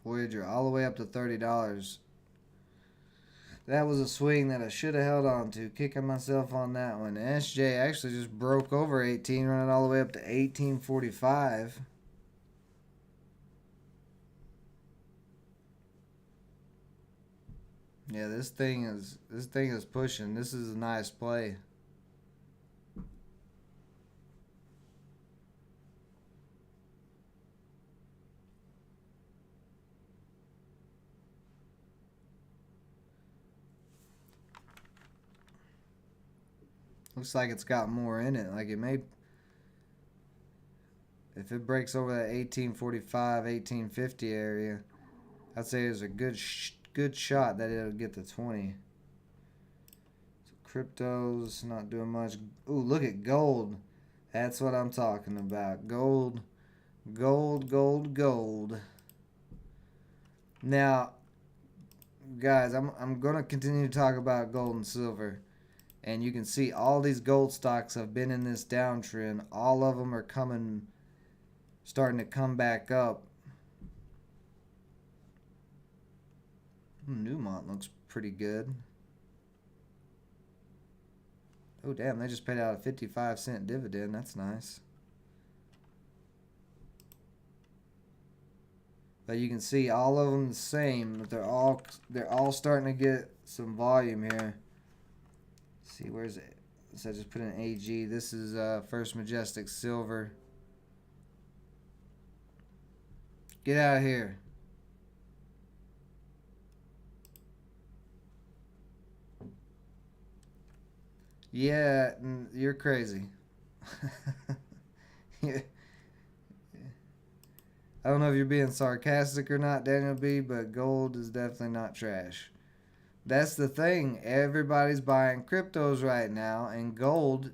Voyager all the way up to $30. That was a swing that I should have held on to. Kicking myself on that one. SJ actually just broke over 18, running all the way up to 18.45. Yeah, this thing is pushing. This is a nice play. Looks like it's got more in it. Like it may, if it breaks over that 1845, 1850 area, I'd say there's a good shot that it'll get to 20. So crypto's not doing much. Ooh, look at gold. That's what I'm talking about. Gold. Now, guys, I'm gonna continue to talk about gold and silver. And you can see all these gold stocks have been in this downtrend. All of them are starting to come back up. Newmont looks pretty good. Oh, damn, they just paid out a 55-cent dividend. That's nice. But you can see all of them the same, but they're all starting to get some volume here. See, where's it? So I just put in AG. This is First Majestic Silver. Get out of here. Yeah, you're crazy. Yeah. I don't know if you're being sarcastic or not, Daniel B, but gold is definitely not trash. That's the thing. Everybody's buying cryptos right now, and gold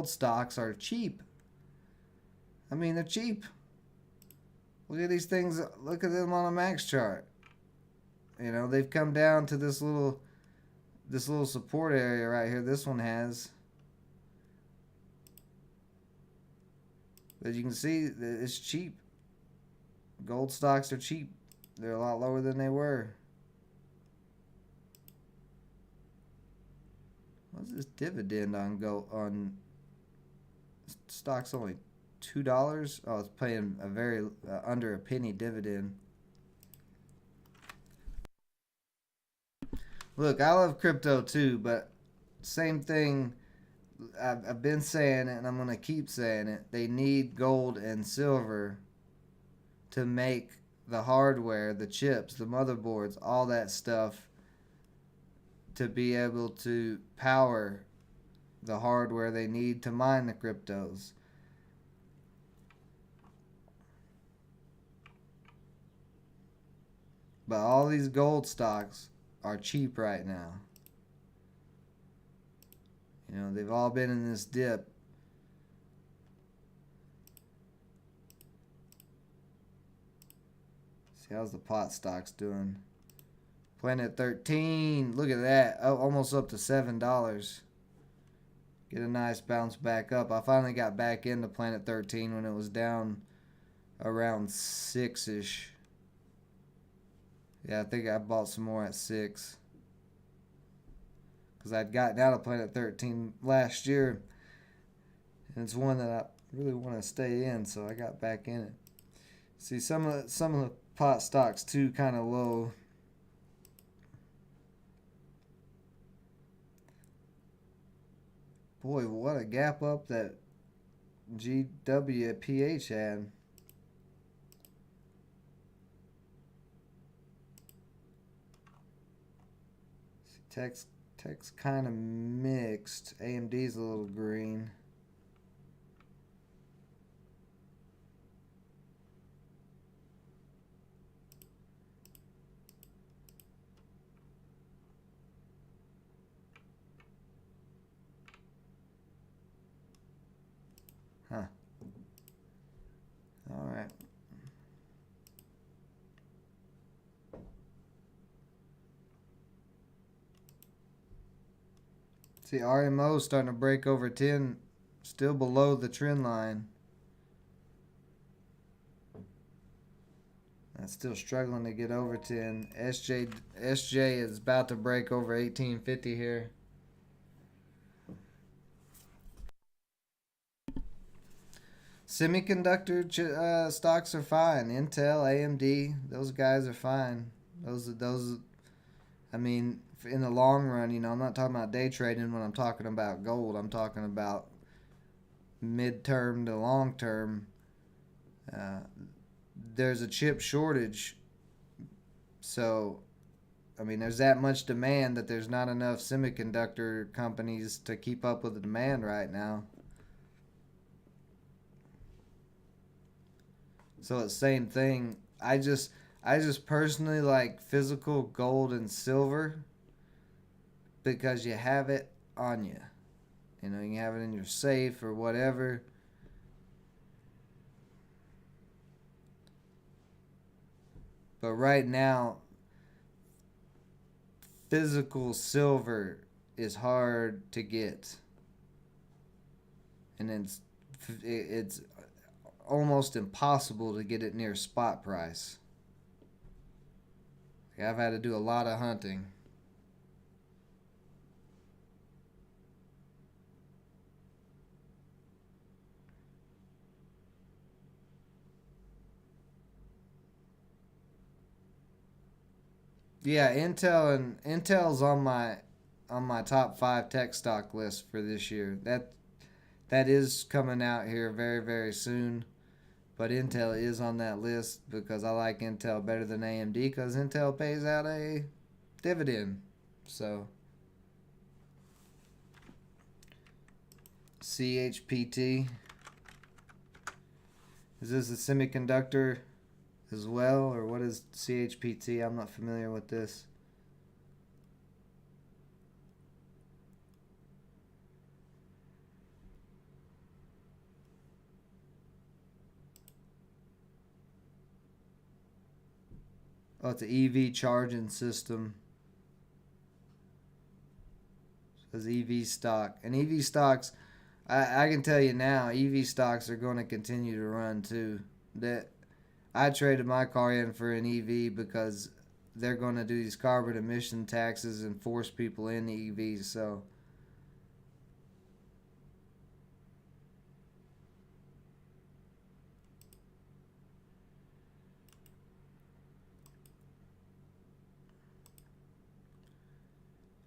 stocks are cheap. I mean, they're cheap. Look at these things. Look at them on a max chart. You know, they've come down to this little support area right here. This one has. But you can see that it's cheap. Gold stocks are cheap. They're a lot lower than they were. What's this dividend on on stocks? Only $2. Oh, it's paying a very under a penny dividend. Look, I love crypto too, but same thing. I've been saying it, and I'm gonna keep saying it. They need gold and silver to make the hardware, the chips, the motherboards, all that stuff, to be able to power the hardware they need to mine the cryptos. But all these gold stocks are cheap right now. You know, they've all been in this dip. See, See, how's the pot stocks doing? Planet 13. Look at that. Oh, almost up to $7. Get a nice bounce back up. I finally got back into Planet 13 when it was down around 6-ish. Yeah, I think I bought some more at 6. Because I'd gotten out of Planet 13 last year. And it's one that I really want to stay in, so I got back in it. See, some of the pot stocks too kind of low. Boy, what a gap up that GWPH had. See, tech's kind of mixed. AMD's a little green. Huh. All right. See, RMO starting to break over 10, still below the trend line. That's still struggling to get over 10. SJ is about to break over 1850 here. Semiconductor stocks are fine. Intel, AMD, those guys are fine. Those. I mean, in the long run, I'm not talking about day trading when I'm talking about gold. I'm talking about mid-term to long term. There's a chip shortage, so I mean, there's that much demand that there's not enough semiconductor companies to keep up with the demand right now. So it's the same thing. I just personally like physical gold and silver because you have it on you. You can have it in your safe or whatever. But right now, physical silver is hard to get. And it's almost impossible to get it near spot price. I've had to do a lot of hunting. Yeah, Intel's on my top 5 tech stock list for this year. That is coming out here very, very soon. But Intel is on that list because I like Intel better than AMD because Intel pays out a dividend. So CHPT. Is this a semiconductor as well, or what is CHPT? I'm not familiar with this. Oh, it's an EV charging system. It says EV stock. And EV stocks, I can tell you now, EV stocks are going to continue to run too. That I traded my car in for an EV because they're going to do these carbon emission taxes and force people into EVs. So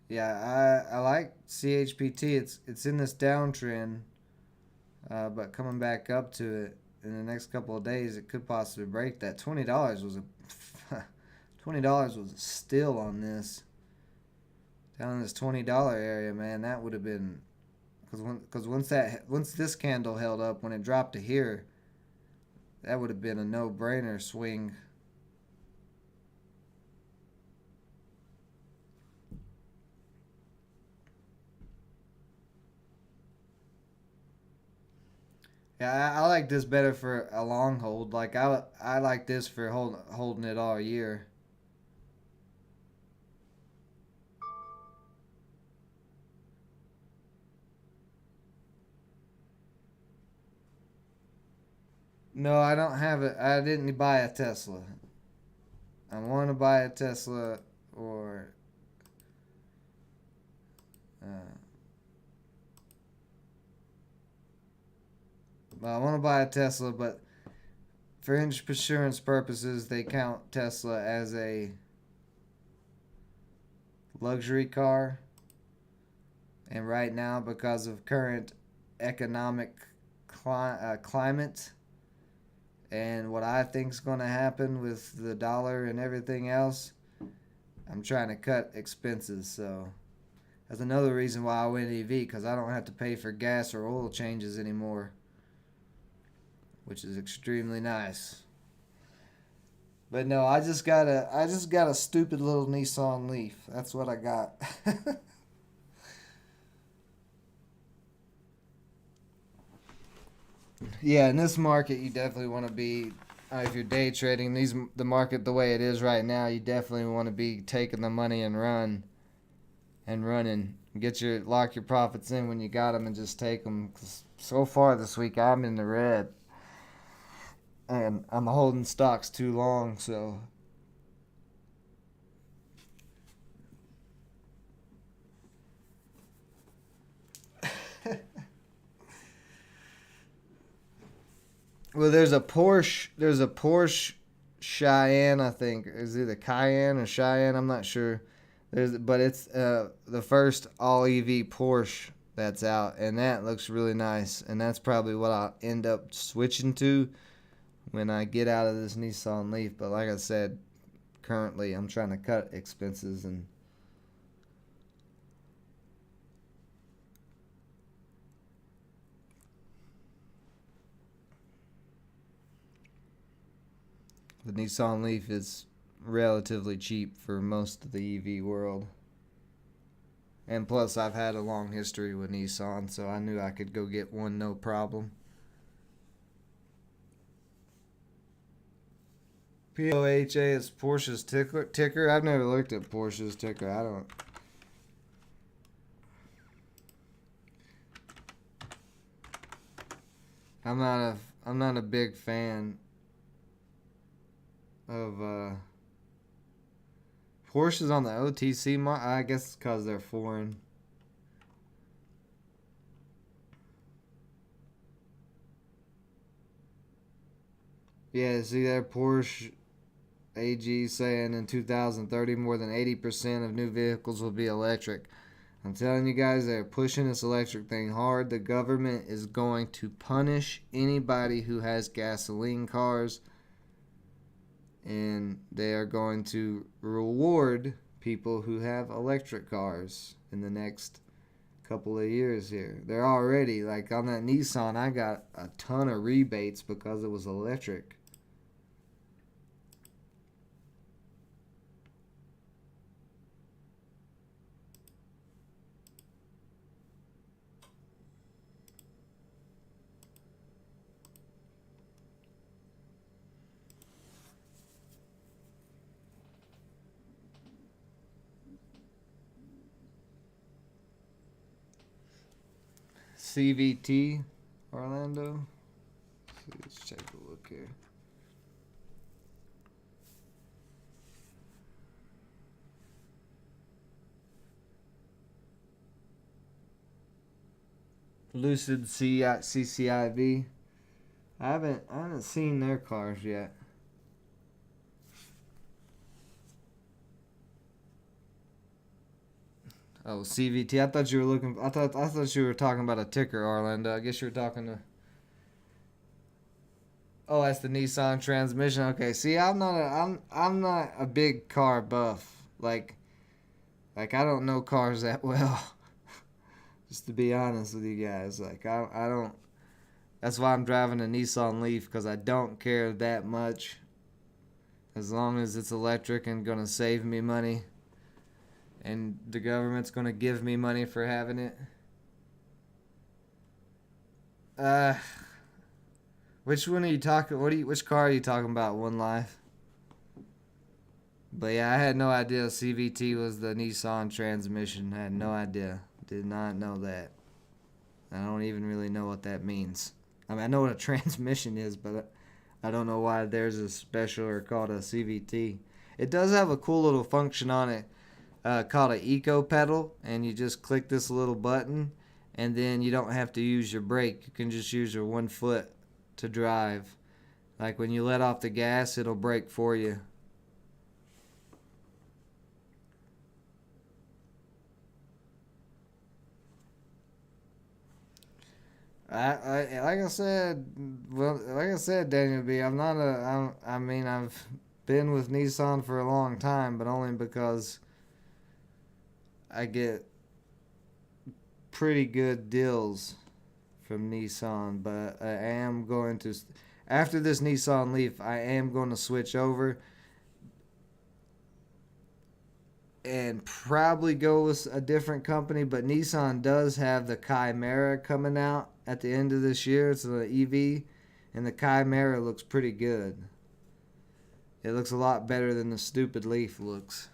yeah, I like CHPT. It's in this downtrend, but coming back up to it in the next couple of days, it could possibly break that. $20 was a $20 was a steal on this. Down in this $20 area, man, that would have been because once this candle held up, when it dropped to here, that would have been a no-brainer swing. Yeah, I like this better for a long hold. Like I like this for holding it all year. No, I don't have it. I didn't buy a Tesla. I want to buy a Tesla or uh, well, I want to buy a Tesla, but for insurance purposes, they count Tesla as a luxury car. And right now, because of current economic climate and what I think is going to happen with the dollar and everything else, I'm trying to cut expenses. So that's another reason why I went EV, because I don't have to pay for gas or oil changes anymore, which is extremely nice. But no, I just got a stupid little Nissan Leaf. That's what I got. Yeah, in this market, you definitely want to be. If you're day trading, the market the way it is right now, you definitely want to be taking the money and running. Lock your profits in when you got them and just take them. 'Cause so far this week, I'm in the red, and I'm holding stocks too long. So well, There's a Porsche Cheyenne, I think. Is it a Cayenne or Cheyenne? I'm not sure. But it's the first all EV Porsche that's out, and that looks really nice. And that's probably what I'll end up switching to when I get out of this Nissan Leaf. But like I said, currently I'm trying to cut expenses, and the Nissan Leaf is relatively cheap for most of the EV world. And plus, I've had a long history with Nissan, so I knew I could go get one no problem. POHA is Porsche's ticker. I've never looked at Porsche's ticker. I don't. I'm not a big fan of Porsche's on the OTC market. I guess it's because they're foreign. Yeah, see there, Porsche AG saying in 2030 more than 80% of new vehicles will be electric. I'm telling you guys, they're pushing this electric thing hard. The government is going to punish anybody who has gasoline cars, and they are going to reward people who have electric cars in the next couple of years here. They're already, like on that Nissan, I got a ton of rebates because it was electric. CVT, Orlando. Let's take a look here. Lucid CCIV. I haven't seen their cars yet. Oh, CVT. I thought you were looking. I thought you were talking about a ticker, Orlando. I guess you were talking to. Oh, that's the Nissan transmission. Okay. See, I'm not a big car buff. Like I don't know cars that well. Just to be honest with you guys, like I don't. That's why I'm driving a Nissan Leaf, because I don't care that much. As long as it's electric and gonna save me money, and the government's gonna give me money for having it. Uh, Which one are you talking? Which car are you talking about? One Life. But yeah, I had no idea CVT was the Nissan transmission. I had no idea. Did not know that. I don't even really know what that means. I mean, I know what a transmission is, but I don't know why there's a special or called a CVT. It does have a cool little function on it called an eco pedal, and you just click this little button, and then you don't have to use your brake. You can just use your one foot to drive. Like when you let off the gas, it'll brake for you. Like I said, Daniel B. I'm not a. I mean, I've been with Nissan for a long time, but only because I get pretty good deals from Nissan. But I am going to, after this Nissan Leaf, I am going to switch over and probably go with a different company. But Nissan does have the Chimera coming out at the end of this year. It's an EV, and the Chimera looks pretty good. It looks a lot better than the stupid Leaf looks.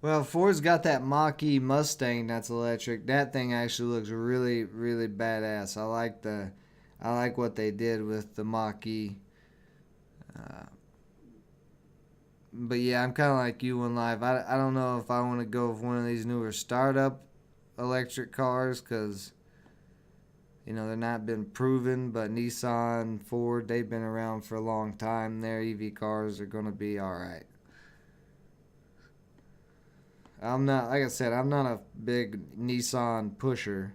Well, Ford's got that Mach-E Mustang that's electric. That thing actually looks really, really badass. I like what they did with the Mach-E. Uh, but yeah, I'm kind of like you in life. I don't know if I want to go with one of these newer startup electric cars because they're not been proven. But Nissan, Ford, they've been around for a long time. Their EV cars are gonna be all right. I'm not, like I said, I'm not a big Nissan pusher.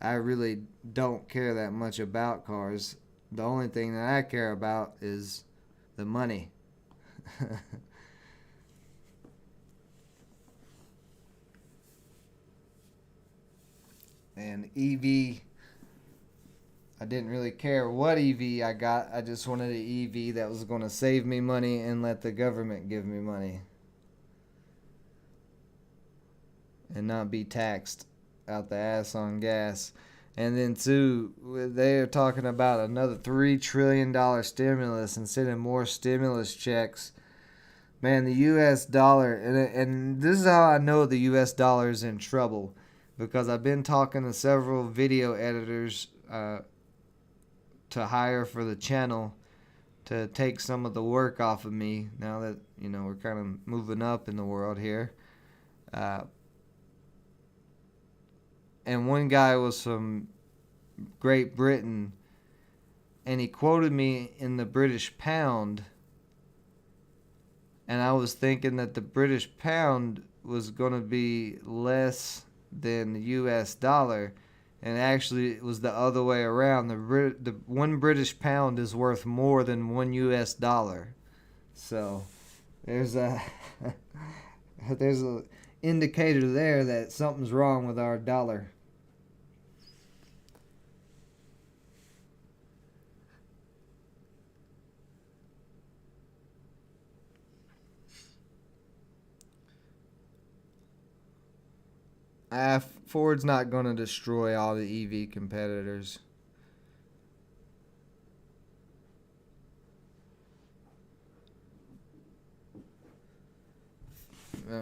I really don't care that much about cars. The only thing that I care about is the money. And EV, I didn't really care what EV I got. I just wanted an EV that was going to save me money and let the government give me money and not be taxed out the ass on gas. And then two, they're talking about another $3 trillion stimulus and sending more stimulus checks. Man, the U.S. dollar, and this is how I know the U.S. dollar is in trouble, because I've been talking to several video editors to hire for the channel to take some of the work off of me now that we're kind of moving up in the world here. Uh, and one guy was from Great Britain, and he quoted me in the British pound, and I was thinking that the British pound was going to be less than the US dollar, and actually it was the other way around. The one British pound is worth more than one US dollar. So there's a there's a indicator there that something's wrong with our dollar. Ford's not going to destroy all the EV competitors.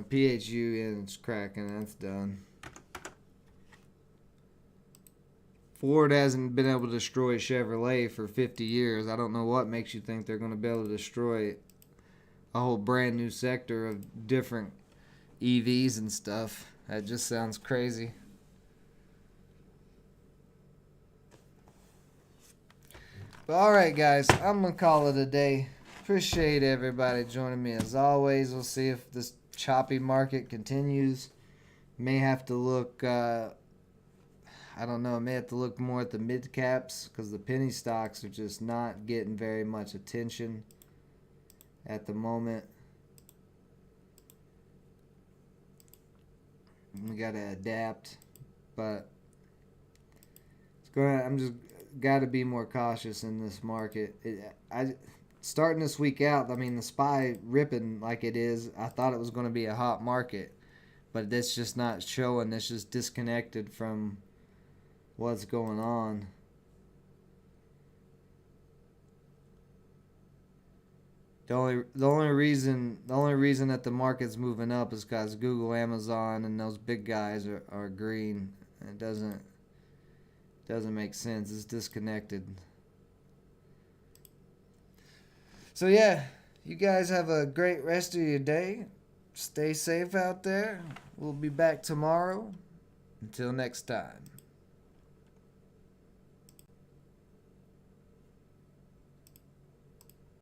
PHU, and it's cracking. That's done. Ford hasn't been able to destroy Chevrolet for 50 years. I don't know what makes you think they're going to be able to destroy a whole brand new sector of different EVs and stuff. That just sounds crazy. But alright, guys, I'm going to call it a day. Appreciate everybody joining me as always. We'll see if this choppy market continues. May have to look, I don't know, may have to look more at the mid caps because the penny stocks are just not getting very much attention. at the moment. We gotta adapt, but I'm just gotta be more cautious in this market. Starting this week out, I mean, the SPY ripping like it is, I thought it was going to be a hot market, but that's just not showing. It's just disconnected from what's going on. The only reason that the market's moving up is because Google, Amazon, and those big guys are green. It doesn't make sense. It's disconnected. So yeah, you guys have a great rest of your day. Stay safe out there. We'll be back tomorrow. Until next time.